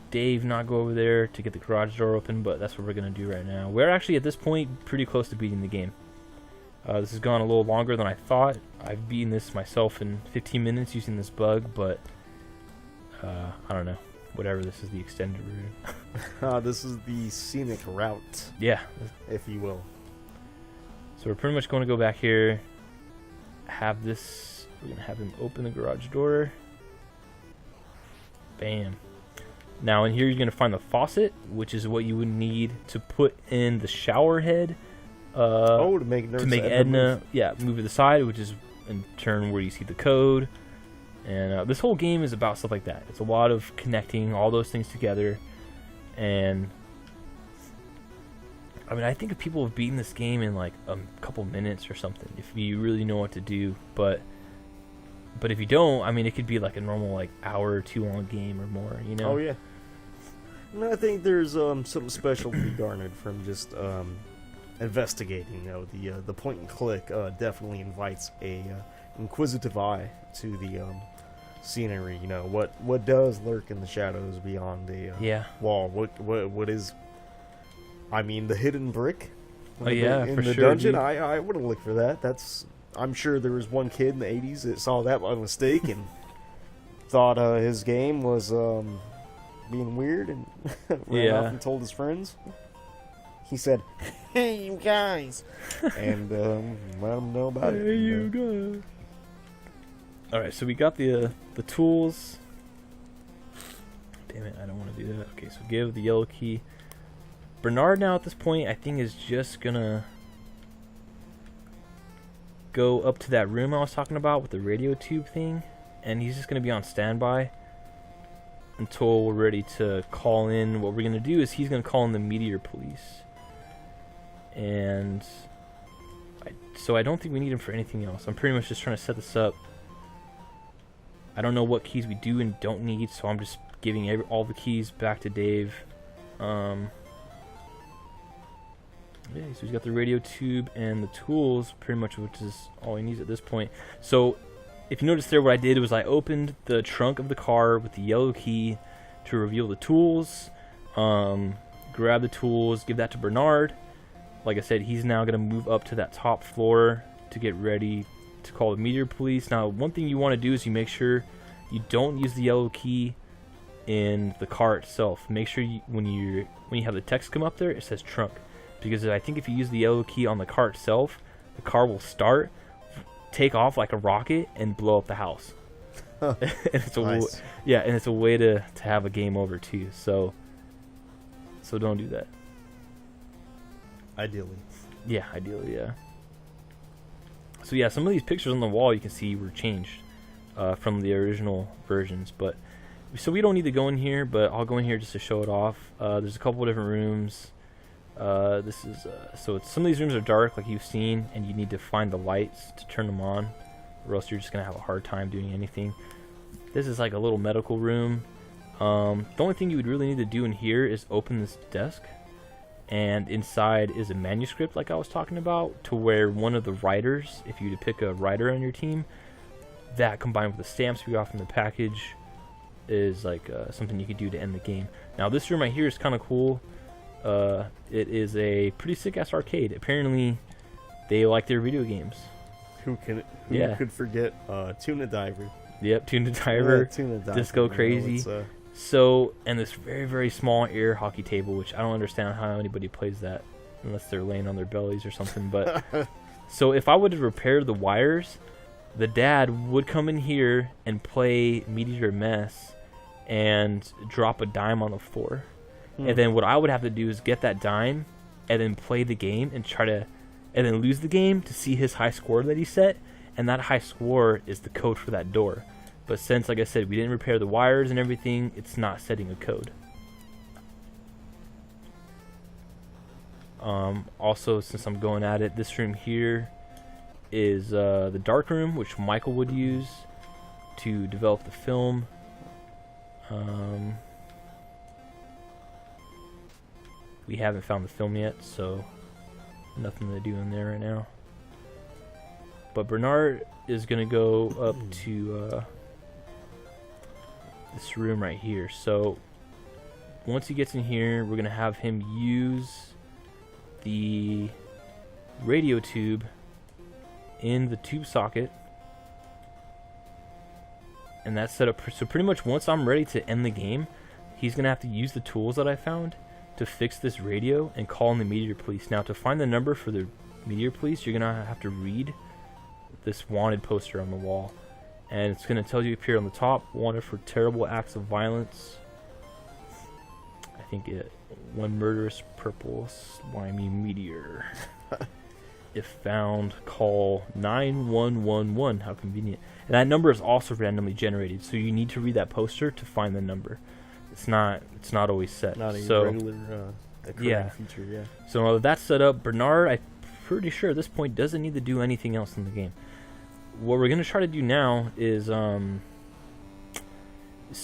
Speaker 1: Dave not go over there to get the garage door open, but that's what we're going to do right now. We're actually, at this point, pretty close to beating the game. This has gone a little longer than I thought. I've beaten this myself in 15 minutes using this bug, but I don't know. Whatever, this is the extended route.
Speaker 2: This is the scenic route.
Speaker 1: Yeah.
Speaker 2: If you will.
Speaker 1: So we're pretty much going to go back here, have this, we're going to have him open the garage door. Bam. Now in here you're going to find the faucet, which is what you would need to put in the shower head.
Speaker 2: To make
Speaker 1: Edna move to the side, which is in turn where you see the code. And this whole game is about stuff like that. It's a lot of connecting all those things together. And I mean, I think if people have beaten this game in like a couple minutes or something, if you really know what to do. But if you don't, I mean, it could be like a normal like hour or two long game or more, you know?
Speaker 2: Oh yeah. And I think there's something special to be garnered from just investigating. The point and click definitely invites a inquisitive eye to the scenery. What does lurk in the shadows beyond the wall? What is? I mean, the hidden brick. In the dungeon. I wouldn't look for that. I'm sure there was one kid in the 80s that saw that by mistake and thought his game was being weird and ran off and told his friends. He said, "Hey, you guys," and let them know about it.
Speaker 1: Hey, you guys. All right, so we got the tools. Damn it, I don't want to do that. Okay, so give the yellow key. Bernard now at this point, I think, is just gonna go up to that room I was talking about with the radio tube thing, and he's just gonna be on standby until we're ready to call in. What we're gonna do is he's gonna call in the meteor police, and so I don't think we need him for anything else. I'm pretty much just trying to set this up. I don't know what keys we do and don't need, so I'm just giving all the keys back to Dave. Yeah, so he's got the radio tube and the tools, pretty much, which is all he needs at this point. So, if you notice there, what I did was I opened the trunk of the car with the yellow key to reveal the tools. Grab the tools, give that to Bernard. Like I said, he's now going to move up to that top floor to get ready to call the meteor police. Now, one thing you want to do is you make sure you don't use the yellow key in the car itself. Make sure when you have the text come up there, it says trunk. Because I think if you use the yellow key on the car itself, the car will start, take off like a rocket, and blow up the house. And it's nice. And it's a way to have a game over too. So don't do that.
Speaker 2: Ideally.
Speaker 1: Yeah, ideally, yeah. So yeah, some of these pictures on the wall you can see were changed from the original versions. So we don't need to go in here, but I'll go in here just to show it off. There's a couple of different rooms. This is some of these rooms are dark, like you've seen, and you need to find the lights to turn them on, or else you're just gonna have a hard time doing anything. This is like a little medical room. The only thing you would really need to do in here is open this desk, and inside is a manuscript, like I was talking about, to where one of the writers, if you were to pick a writer on your team, that combined with the stamps we got from the package is like something you could do to end the game. Now this room right here is kind of cool. It is a pretty sick-ass arcade. Apparently, they like their video games.
Speaker 2: Who could forget Tuna Diver?
Speaker 1: Yep, Tuna Diver,
Speaker 2: Tuna Diver,
Speaker 1: Disco Crazy. And this very, very small air hockey table, which I don't understand how anybody plays that unless they're laying on their bellies or something. But so if I would to repair the wires, the dad would come in here and play Meteor Mess and drop a dime on the floor. And then what I would have to do is get that dime and then play the game and and then lose the game to see his high score that he set. And that high score is the code for that door. But since, like I said, we didn't repair the wires and everything, it's not setting a code. Also, since I'm going at it, this room here is the dark room, which Michael would use to develop the film. We haven't found the film yet, so nothing to do in there right now. But Bernard is going to go up to this room right here. So once he gets in here, we're going to have him use the radio tube in the tube socket. And that's set up. So pretty much once I'm ready to end the game, he's going to have to use the tools that I found to fix this radio and call in the meteor police. Now, to find the number for the meteor police, you're going to have to read this wanted poster on the wall. And it's going to tell you up here on the top, wanted for terrible acts of violence. I think one murderous purple slimy meteor. If found, call 9111. How convenient. And that number is also randomly generated, so you need to read that poster to find the number. It's not always set.
Speaker 2: Not a regular feature, yeah.
Speaker 1: So now that that's set up, Bernard, I'm pretty sure at this point, doesn't need to do anything else in the game. What we're going to try to do now is, so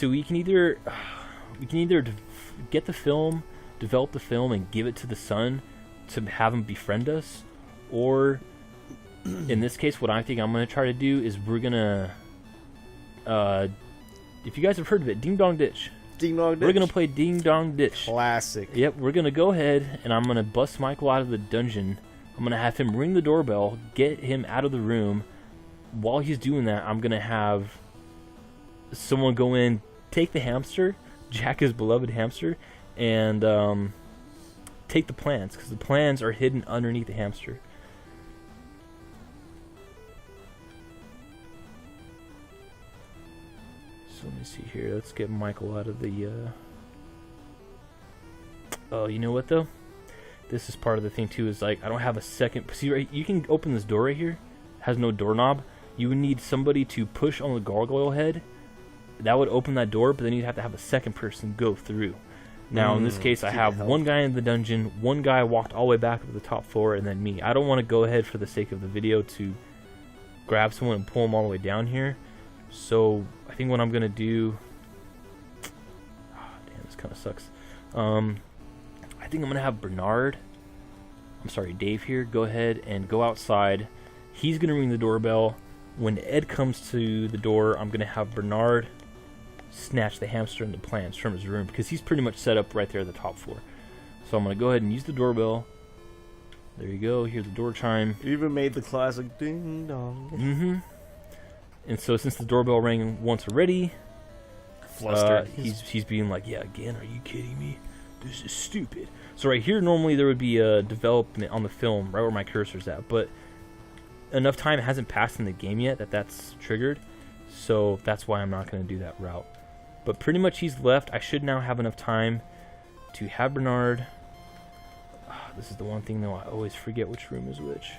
Speaker 1: we can either get the film, develop the film, and give it to the son to have him befriend us, or in this case, what I think I'm going to try to do is we're going to, if you guys have heard of it, Ding Dong Ditch.
Speaker 2: Ding Dong Ditch.
Speaker 1: We're going to play Ding Dong Ditch.
Speaker 2: Classic.
Speaker 1: Yep, we're going to go ahead, and I'm going to bust Michael out of the dungeon. I'm going to have him ring the doorbell, get him out of the room. While he's doing that, I'm going to have someone go in, take the hamster, Jack, his beloved hamster, and take the plans, because the plans are hidden underneath the hamster. So let me see here. Let's get Michael out of the... Oh, you know what, though? This is part of the thing, too, is, like, I don't have a second... See, right, you can open this door right here. It has no doorknob. You would need somebody to push on the gargoyle head. That would open that door, but then you'd have to have a second person go through. Now, in this case, I have one guy in the dungeon, one guy walked all the way back up to the top floor, and then me. I don't want to go ahead, for the sake of the video, to grab someone and pull them all the way down here. So, I think what I'm going to do... Oh, damn, this kind of sucks. I think I'm going to have Dave here, go ahead and go outside. He's going to ring the doorbell. When Ed comes to the door, I'm going to have Bernard snatch the hamster and the plans from his room, because he's pretty much set up right there at the top floor. So I'm going to go ahead and use the doorbell. There you go. Hear the door chime.
Speaker 2: You even made the classic ding dong.
Speaker 1: Mm-hmm. And so since the doorbell rang once already, he's being like, yeah, again, are you kidding me? This is stupid. So right here, normally there would be a development on the film right where my cursor's at, but enough time hasn't passed in the game yet that's triggered, so that's why I'm not going to do that route. But pretty much he's left. I should now have enough time to have Bernard. This is the one thing, though, I always forget which room is which.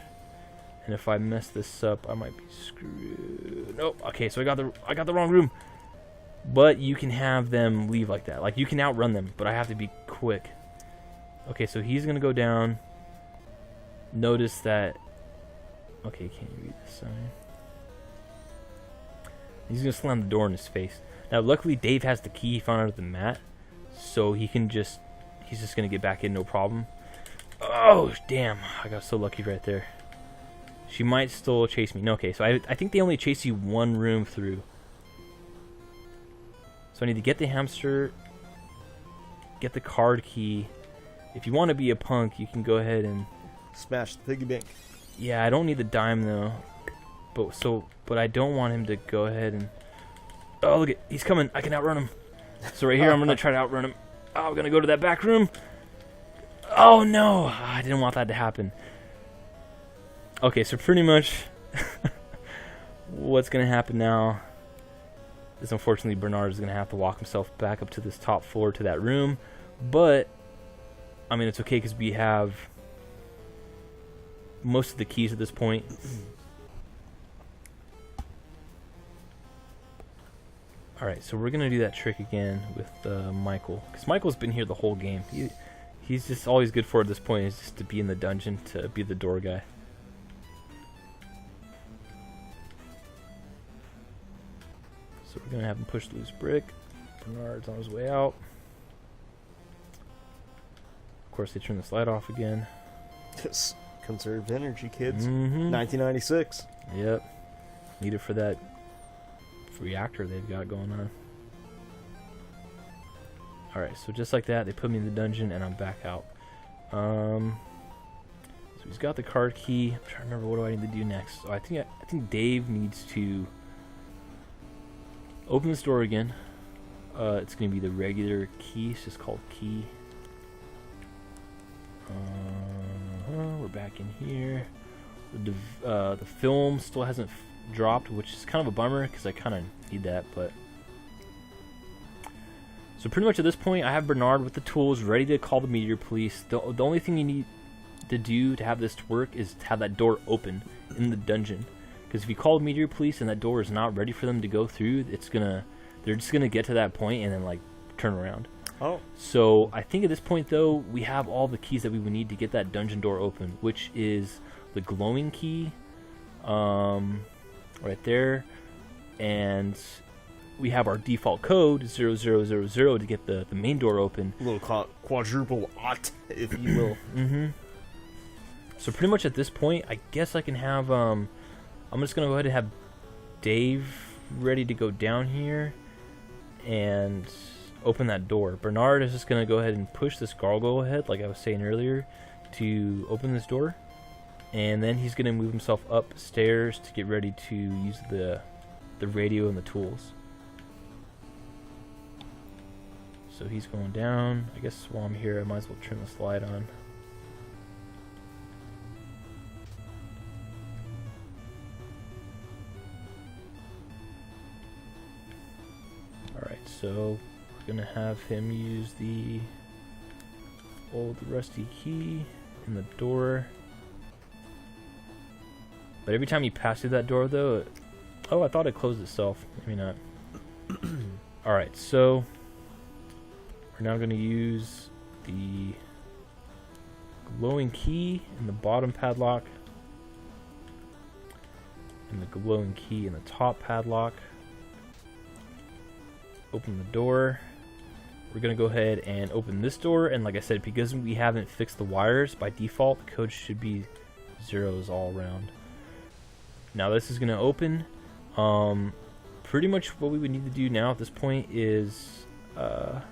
Speaker 1: And if I mess this up, I might be screwed. Nope. Okay, so I got the wrong room. But you can have them leave like that. Like, you can outrun them, but I have to be quick. Okay, so he's going to go down. Notice that... Okay, can't you read this sign? He's going to slam the door in his face. Now, luckily, Dave has the key he found under the mat. So he can just... He's just going to get back in, no problem. Oh, damn. I got so lucky right there. She might still chase me. No, okay, so I think they only chase you one room through. So I need to get the hamster, get the card key. If you want to be a punk, you can go ahead and...
Speaker 2: Smash the piggy bank.
Speaker 1: Yeah, I don't need the dime, though. But I don't want him to go ahead and... Oh, look, he's coming. I can outrun him. So right here, I'm going to try to outrun him. Oh, I'm going to go to that back room. Oh, no. I didn't want that to happen. Okay, so pretty much what's going to happen now is, unfortunately, Bernard is going to have to walk himself back up to this top floor to that room. But, I mean, it's okay because we have most of the keys at this point. Alright, so we're going to do that trick again with Michael. Because Michael's been here the whole game. He's just always good for at this point, is just to be in the dungeon, to be the door guy. So we're going to have him push the loose brick. Bernard's on his way out. Of course, they turn this light off again.
Speaker 2: Just conserve energy, kids.
Speaker 1: Mm-hmm.
Speaker 2: 1996.
Speaker 1: Yep. Need it for that reactor they've got going on. Alright, so just like that, they put me in the dungeon, and I'm back out. So he's got the card key. I'm trying to remember what do I need to do next. So I think Dave needs to open this door again. It's going to be the regular key. It's just called key. We're back in here. The film still hasn't dropped, which is kind of a bummer because I kind of need that. But so pretty much at this point, I have Bernard with the tools ready to call the meteor police. The only thing you need to do to have this to work is to have that door open in the dungeon. Because if you call the meteor police and that door is not ready for them to go through, they're just gonna get to that point and then like turn around.
Speaker 2: Oh. So
Speaker 1: I think at this point, though, we have all the keys that we would need to get that dungeon door open, which is the glowing key, right there, and we have our default code 0000 to get the main door open.
Speaker 2: A little quadruple aught, if you will.
Speaker 1: Mm-hmm. So pretty much at this point, I guess I can have, I'm just going to go ahead and have Dave ready to go down here and open that door. Bernard is just going to go ahead and push this gargoyle ahead, like I was saying earlier, to open this door. And then he's going to move himself upstairs to get ready to use the radio and the tools. So he's going down. I guess while I'm here, I might as well turn the slide on. Alright, so we're going to have him use the old rusty key in the door. But every time you pass through that door, though, oh, I thought it closed itself. Maybe not. Alright, so we're now going to use the glowing key in the bottom padlock and the glowing key in the top padlock. Open the door. We're going to go ahead and open this door, and like I said, because we haven't fixed the wires, by default the code should be zeros all around. Now this is going to open. Pretty much what we would need to do now at this point is have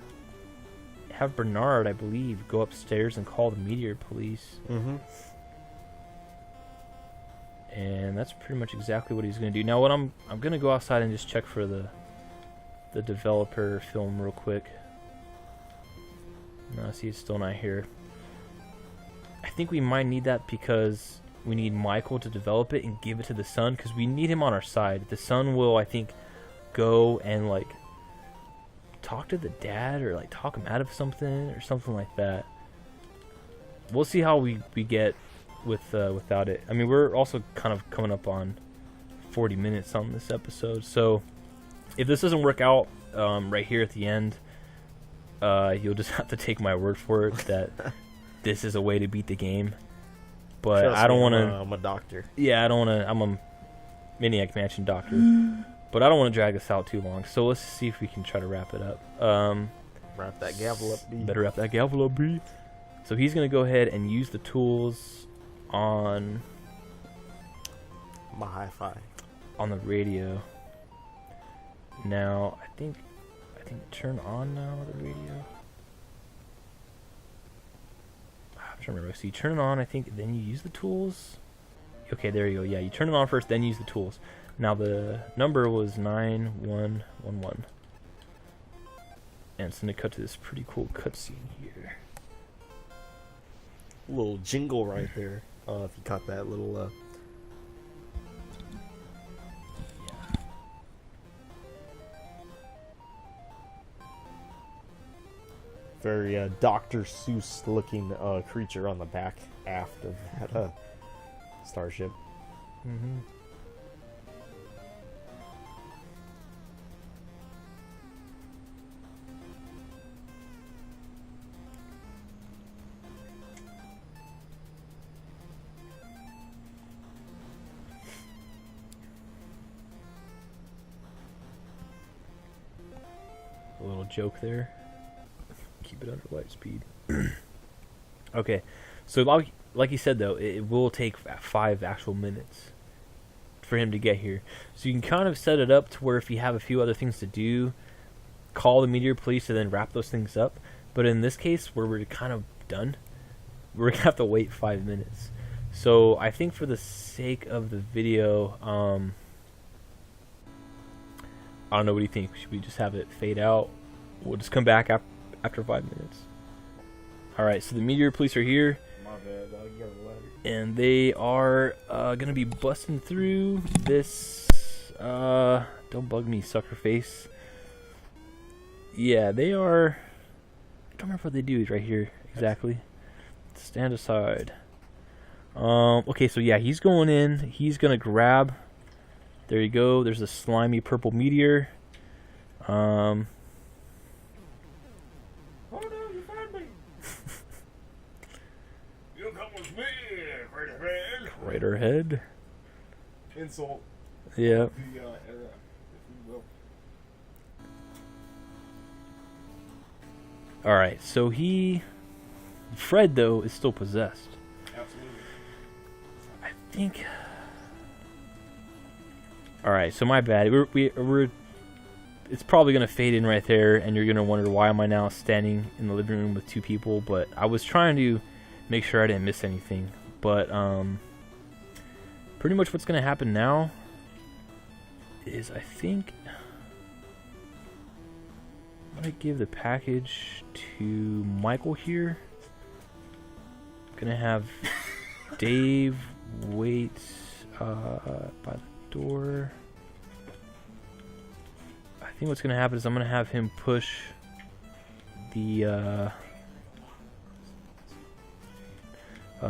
Speaker 1: Bernard, I believe, go upstairs and call the meteor police. And that's pretty much exactly what he's going to do. Now what I'm going to go outside and just check for the developer film real quick. No, see, it's still not here. I think we might need that because we need Michael to develop it and give it to the son, because we need him on our side. The son will, I think, go and like talk to the dad or like talk him out of something or something like that. We'll see how we get with without it. I mean, we're also kind of coming up on 40 minutes on this episode, so if this doesn't work out right here at the end, you'll just have to take my word for it that this is a way to beat the game. But I don't want to.
Speaker 2: I'm a doctor.
Speaker 1: Yeah, I don't want to. I'm a Maniac Mansion doctor. But I don't want to drag this out too long. So let's see if we can try to wrap it up.
Speaker 2: Wrap that gavel up, B.
Speaker 1: Better wrap that gavel up, B. So he's going to go ahead and use the tools on
Speaker 2: my hi-fi
Speaker 1: on the radio. Now, I think turn on now the radio. I'm trying to remember. So you turn it on, I think, then you use the tools. Okay, there you go. Yeah, you turn it on first, then use the tools. Now the number was 9111. And it's going to cut to this pretty cool cutscene here.
Speaker 2: A little jingle right there. If you caught that little very Dr. Seuss looking creature on the back aft of that starship.
Speaker 1: A little joke there. Keep it under light speed. Okay, so like you said though, it will take 5 actual minutes for him to get here. So you can kind of set it up to where if you have a few other things to do, call the meteor police and then wrap those things up. But in this case, where we're kind of done, we're gonna have to wait 5 minutes. So I think for the sake of the video, I don't know, what do you think? Should we just have it fade out? We'll just come back after 5 minutes. Alright, so the meteor police are here.
Speaker 2: My bad, dog. You got a ladder.
Speaker 1: And they are gonna be busting through this. Don't bug me, sucker face. Yeah, they are. I don't remember what they do right here exactly. Stand aside. Okay, so yeah, he's going in. He's gonna grab. There you go. There's a slimy purple meteor.
Speaker 2: Oh no, you found me! You come with me, Craterhead.
Speaker 1: Craterhead.
Speaker 2: Insult.
Speaker 1: Yeah.
Speaker 2: The era, if you will.
Speaker 1: Alright, so Fred though is still possessed.
Speaker 2: Absolutely.
Speaker 1: think. All right, so my bad. We're. It's probably gonna fade in right there, and you're gonna wonder why am I now standing in the living room with two people. But I was trying to make sure I didn't miss anything. But pretty much what's gonna happen now is I think I'm gonna give the package to Michael here. I'm gonna have Dave wait by the door. I think what's gonna happen is I'm gonna have him push the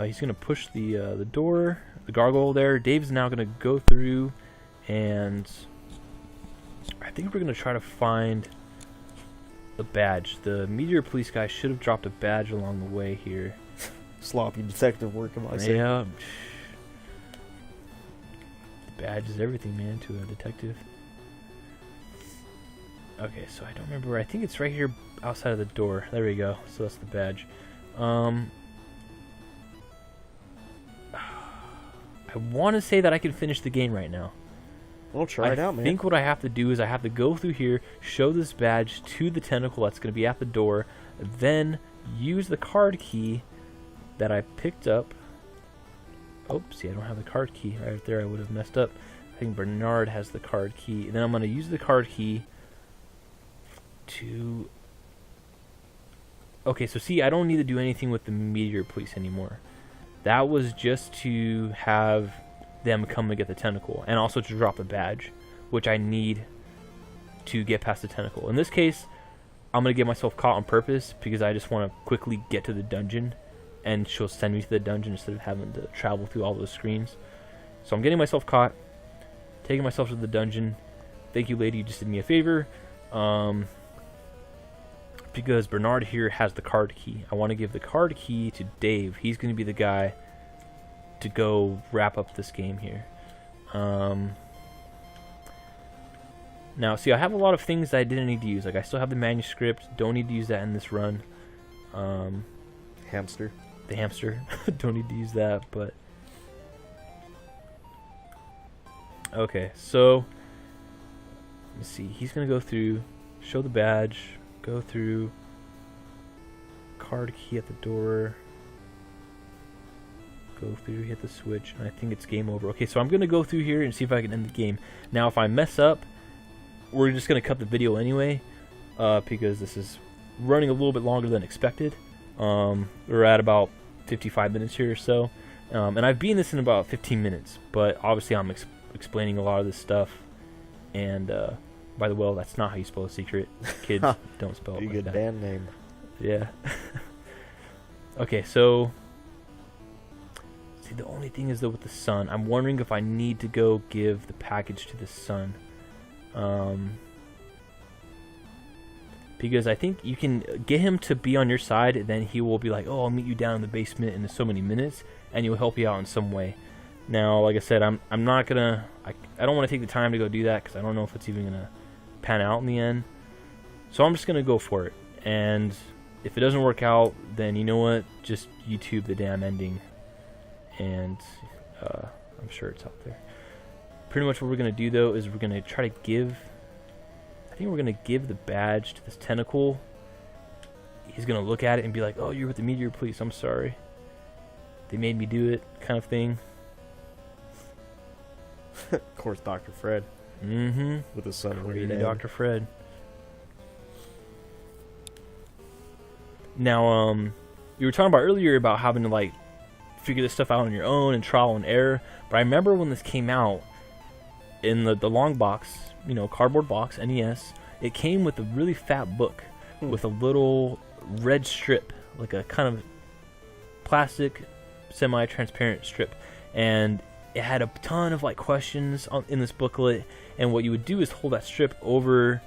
Speaker 1: he's gonna push the door, the gargoyle there. Dave's now gonna go through, and I think we're gonna try to find the badge. The Meteor Police guy should have dropped a badge along the way here.
Speaker 2: Sloppy detective work, am I saying?
Speaker 1: Yeah. The badge is everything, man, to a detective. Okay, so I don't remember. I think it's right here outside of the door. There we go. So that's the badge. I want to say that I can finish the game right now.
Speaker 2: Well, try it out, man.
Speaker 1: I think what I have to do is I have to go through here, show this badge to the tentacle that's going to be at the door, then use the card key that I picked up. Oh, see, I don't have the card key right there. I would have messed up. I think Bernard has the card key. And then I'm going to use the card key to... Okay, so see, I don't need to do anything with the Meteor Police anymore. That was just to have them come and get the tentacle, and also to drop a badge, which I need to get past the tentacle. In this case, I'm going to get myself caught on purpose because I just want to quickly get to the dungeon, and she'll send me to the dungeon instead of having to travel through all those screens. So I'm getting myself caught, taking myself to the dungeon. Thank you, lady, you just did me a favor. Because Bernard here has the card key. I want to give the card key to Dave. He's going to be the guy to go wrap up this game here. Now, see, I have a lot of things that I didn't need to use. Like, I still have the manuscript. Don't need to use that in this run.
Speaker 2: Hamster.
Speaker 1: The hamster. Don't need to use that, but... Okay, so... Let's see. He's going to go through, show the badge, go through, card key at the door, go through, hit the switch, and I think it's game over. Okay, so I'm going to go through here and see if I can end the game. Now, if I mess up, we're just going to cut the video anyway, because this is running a little bit longer than expected. We're at about 55 minutes here or so, and I've beaten this in about 15 minutes, but obviously I'm explaining a lot of this stuff, and by the way, that's not how you spell a secret. Kids, don't spell it like
Speaker 2: good
Speaker 1: that.
Speaker 2: band name.
Speaker 1: Yeah. Okay, so... See, the only thing is, though, with the son, I'm wondering if I need to go give the package to the son. Because I think you can get him to be on your side, and then he will be like, oh, I'll meet you down in the basement in so many minutes, and he'll help you out in some way. Now, like I said, I'm not going to... I don't want to take the time to go do that, because I don't know if it's even going to pan out in the end. So I'm just going to go for it. And if it doesn't work out, then you know what? Just YouTube the damn ending. And I'm sure it's out there. Pretty much what we're going to do, though, is we're going to try to give... I think we're going to give the badge to this tentacle. He's going to look at it and be like, oh, you're with the Meteor Police. I'm sorry. They made me do it, kind of thing.
Speaker 2: Of course, Dr. Fred.
Speaker 1: Mm-hmm.
Speaker 2: With his son.
Speaker 1: Dr. Fred. Now, you were talking about earlier about having to, like, figure this stuff out on your own and trial and error. But I remember when this came out, in the long box, you know, cardboard box, NES, it came with a really fat book with a little red strip, like a kind of plastic, semi-transparent strip. And it had a ton of, like, questions in this booklet. And what you would do is hold that strip over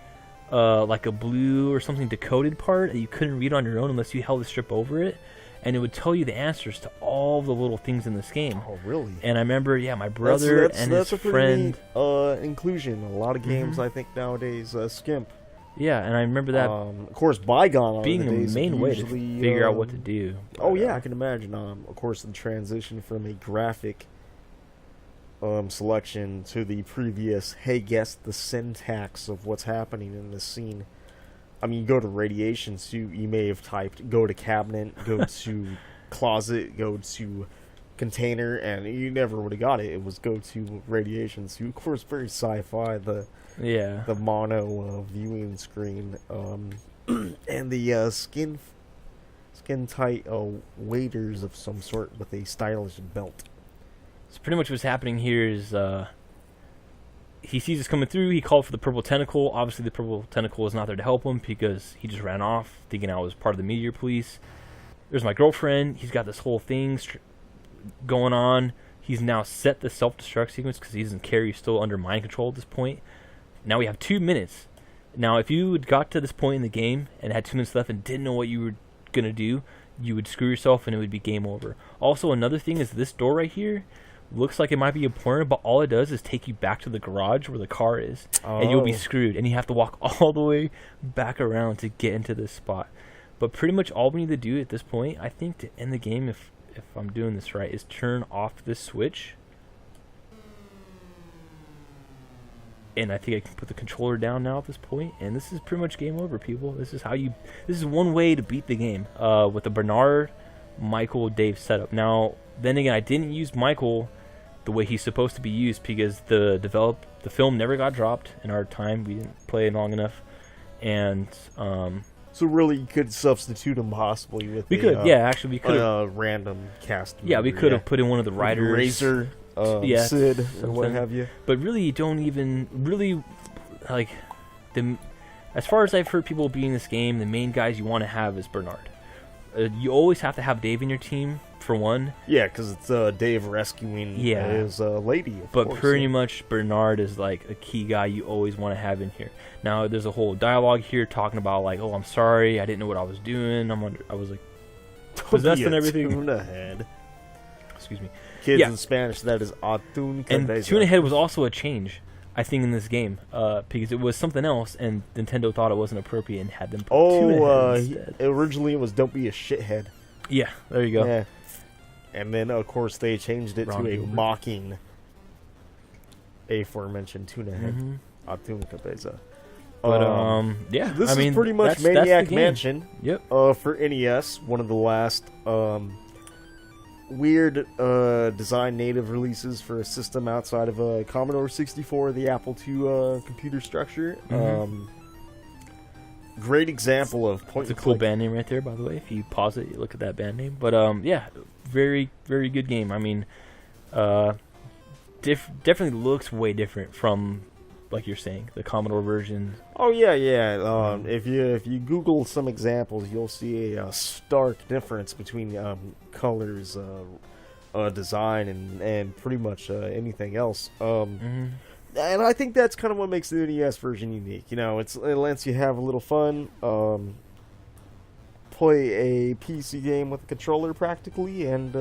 Speaker 1: like a blue or something decoded part that you couldn't read on your own unless you held the strip over it, and it would tell you the answers to all the little things in this game.
Speaker 2: Oh, really?
Speaker 1: And I remember, yeah, my brother and his friend.
Speaker 2: Inclusion. A lot of games, I think, nowadays skimp.
Speaker 1: Yeah, and I remember that.
Speaker 2: Of course, Bygone
Speaker 1: being a main way to figure out what to do.
Speaker 2: Oh yeah, I can imagine. Of course, the transition from a graphic selection to the previous, hey, guess the syntax of what's happening in this scene. I mean, you go to radiation suit, you may have typed go to cabinet, go to closet, go to container, and you never would have got it. It was go to radiation suit. Of course, very sci-fi, the mono viewing screen, and the skin tight waders of some sort with a stylish belt.
Speaker 1: So pretty much what's happening here is he sees us coming through. He called for the purple tentacle. Obviously, the purple tentacle was not there to help him because he just ran off, thinking I was part of the meteor police. There's my girlfriend. He's got this whole thing going on. He's now set the self-destruct sequence because he doesn't care. He's still under mind control at this point. Now we have 2 minutes. Now, if you had got to this point in the game and had 2 minutes left and didn't know what you were going to do, you would screw yourself and it would be game over. Also, another thing is this door right here looks like it might be important, but all it does is take you back to the garage where the car is, and you'll be screwed, and you have to walk all the way back around to get into this spot. But pretty much all we need to do at this point, I think, to end the game, if I'm doing this right, is turn off this switch, and I think I can put the controller down now at this point, and this is pretty much game over, people. This is one way to beat the game, with the Bernard, Michael, Dave setup. Now, then again, I didn't use Michael the way he's supposed to be used because the film never got dropped in our time. We didn't play it long enough, and
Speaker 2: so really you could substitute him possibly with
Speaker 1: we could
Speaker 2: random cast.
Speaker 1: Yeah, we could have put in one of the writers,
Speaker 2: Razor, Sid, and what have you.
Speaker 1: But really, you don't even really like the. As far as I've heard people being in this game, the main guys you want to have is Bernard. You always have to have Dave in your team. For one,
Speaker 2: yeah, because it's Dave rescuing his lady.
Speaker 1: But pretty much Bernard is like a key guy you always want to have in here. Now there's a whole dialogue here talking about like, oh, I'm sorry, I didn't know what I was doing. I was like possessed and everything.
Speaker 2: Tuna head.
Speaker 1: Excuse me.
Speaker 2: Kids in Spanish, that is atún cabeza.
Speaker 1: And tuna head was also a change, I think, in this game because it was something else, and Nintendo thought it wasn't appropriate and had them put tuna head instead.
Speaker 2: Originally it was don't be a shithead.
Speaker 1: Yeah, there you go.
Speaker 2: Yeah. And then, of course, they changed it to a mocking aforementioned tuna head. Atún cabeza.
Speaker 1: But, yeah.
Speaker 2: This is pretty much Maniac Mansion.
Speaker 1: Yep.
Speaker 2: For NES, one of the last weird design native releases for a system outside of Commodore 64, the Apple II computer structure. Great example of point.
Speaker 1: It's a cool band name right there, by the way. If you pause it, you look at that band name. But yeah, very, very good game. I mean, definitely looks way different from, like you're saying, the Commodore version.
Speaker 2: Oh yeah, yeah. If you Google some examples, you'll see a stark difference between colors, design, and pretty much anything else. And I think that's kind of what makes the NES version unique. You know, it lets you have a little fun, play a PC game with a controller practically, and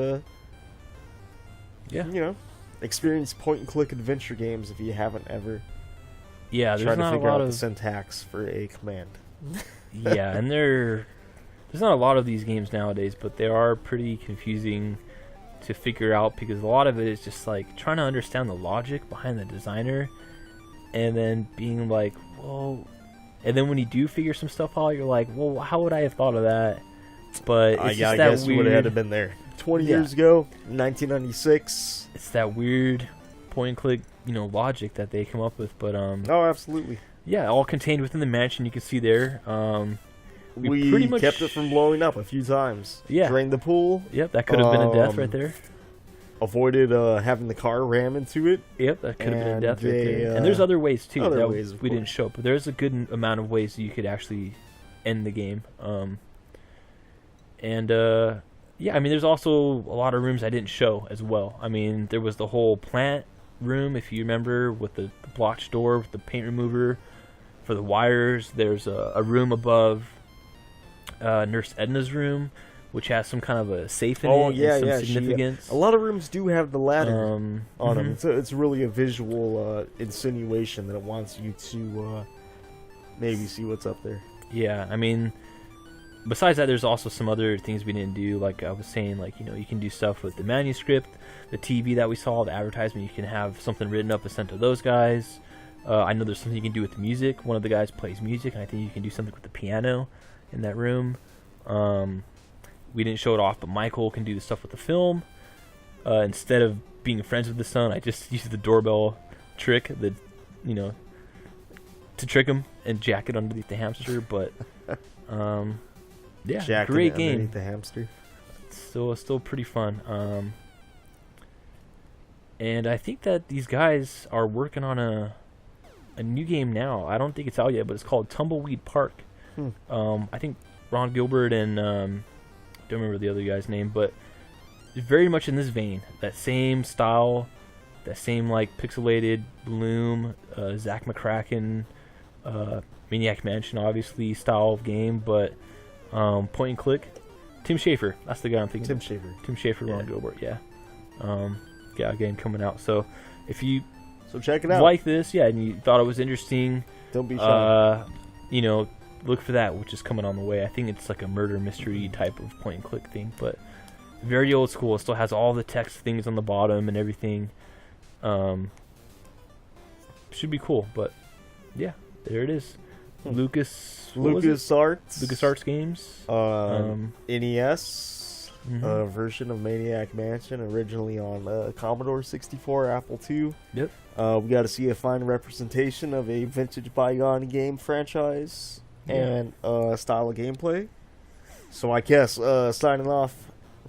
Speaker 2: you know, experience point-and-click adventure games if you haven't ever.
Speaker 1: Yeah, there's
Speaker 2: tried
Speaker 1: not
Speaker 2: to figure
Speaker 1: a lot
Speaker 2: out
Speaker 1: of
Speaker 2: the syntax for a command.
Speaker 1: Yeah, and there's not a lot of these games nowadays, but they are pretty confusing to figure out because a lot of it is just like trying to understand the logic behind the designer and then being like, well, and then when you do figure some stuff out, you're like, well, how would I have thought of that? But it's just
Speaker 2: I
Speaker 1: that
Speaker 2: guess
Speaker 1: weird,
Speaker 2: you would have had to been there 20 years ago, 1996.
Speaker 1: It's that weird point and click, you know, logic that they come up with. But
Speaker 2: oh, absolutely.
Speaker 1: Yeah, all contained within the mansion. You can see there.
Speaker 2: We pretty much kept it from blowing up a few times.
Speaker 1: Yeah.
Speaker 2: Drained the pool.
Speaker 1: Yep, that could have been a death right there.
Speaker 2: Avoided having the car ram into it.
Speaker 1: Yep, that could have been a death right there. And there's other ways too that we didn't show, but there's a good amount of ways that you could actually end the game. Yeah, I mean, there's also a lot of rooms I didn't show as well. I mean, there was the whole plant room, if you remember, with the blotched door with the paint remover for the wires. There's a room above Nurse Edna's room, which has some kind of a safe in it and some significance.
Speaker 2: A lot of rooms do have the ladder on them. It's really a visual insinuation that it wants you to maybe see what's up there.
Speaker 1: Yeah, I mean, besides that, there's also some other things we didn't do. Like I was saying, like, you know, you can do stuff with the manuscript, the TV that we saw, the advertisement. You can have something written up and sent to those guys. I know there's something you can do with the music. One of the guys plays music, and I think you can do something with the piano in that room. We didn't show it off, but Michael can do the stuff with the film. Instead of being friends with the son, I just used the doorbell trick, you know, to trick him and jack it underneath the hamster. But yeah,
Speaker 2: Jacking
Speaker 1: great game.
Speaker 2: Underneath the hamster.
Speaker 1: Still pretty fun. And I think that these guys are working on a new game now. I don't think it's out yet, but it's called Tumbleweed Park. I think Ron Gilbert and don't remember the other guy's name, but very much in this vein. That same style, that same like pixelated Bloom, Zach McCracken, Maniac Mansion obviously style of game, but point and click. Tim Schafer, that's the guy I'm thinking. Tim Schafer, Ron Gilbert, yeah. Yeah, game coming out. So if you
Speaker 2: check it out.
Speaker 1: Like this, yeah, and you thought it was interesting,
Speaker 2: don't be shy.
Speaker 1: You know, look for that, which is coming on the way. I think it's like a murder mystery type of point and click thing, but very old school. It still has all the text things on the bottom and everything. Should be cool, but yeah, there it is. LucasArts Games.
Speaker 2: NES version of Maniac Mansion, originally on Commodore 64, Apple II.
Speaker 1: Yep.
Speaker 2: We got to see a fine representation of a vintage bygone game franchise and style of gameplay. So I guess signing off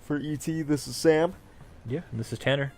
Speaker 2: for ET, this is Sam.
Speaker 1: Yeah, and this is Tanner.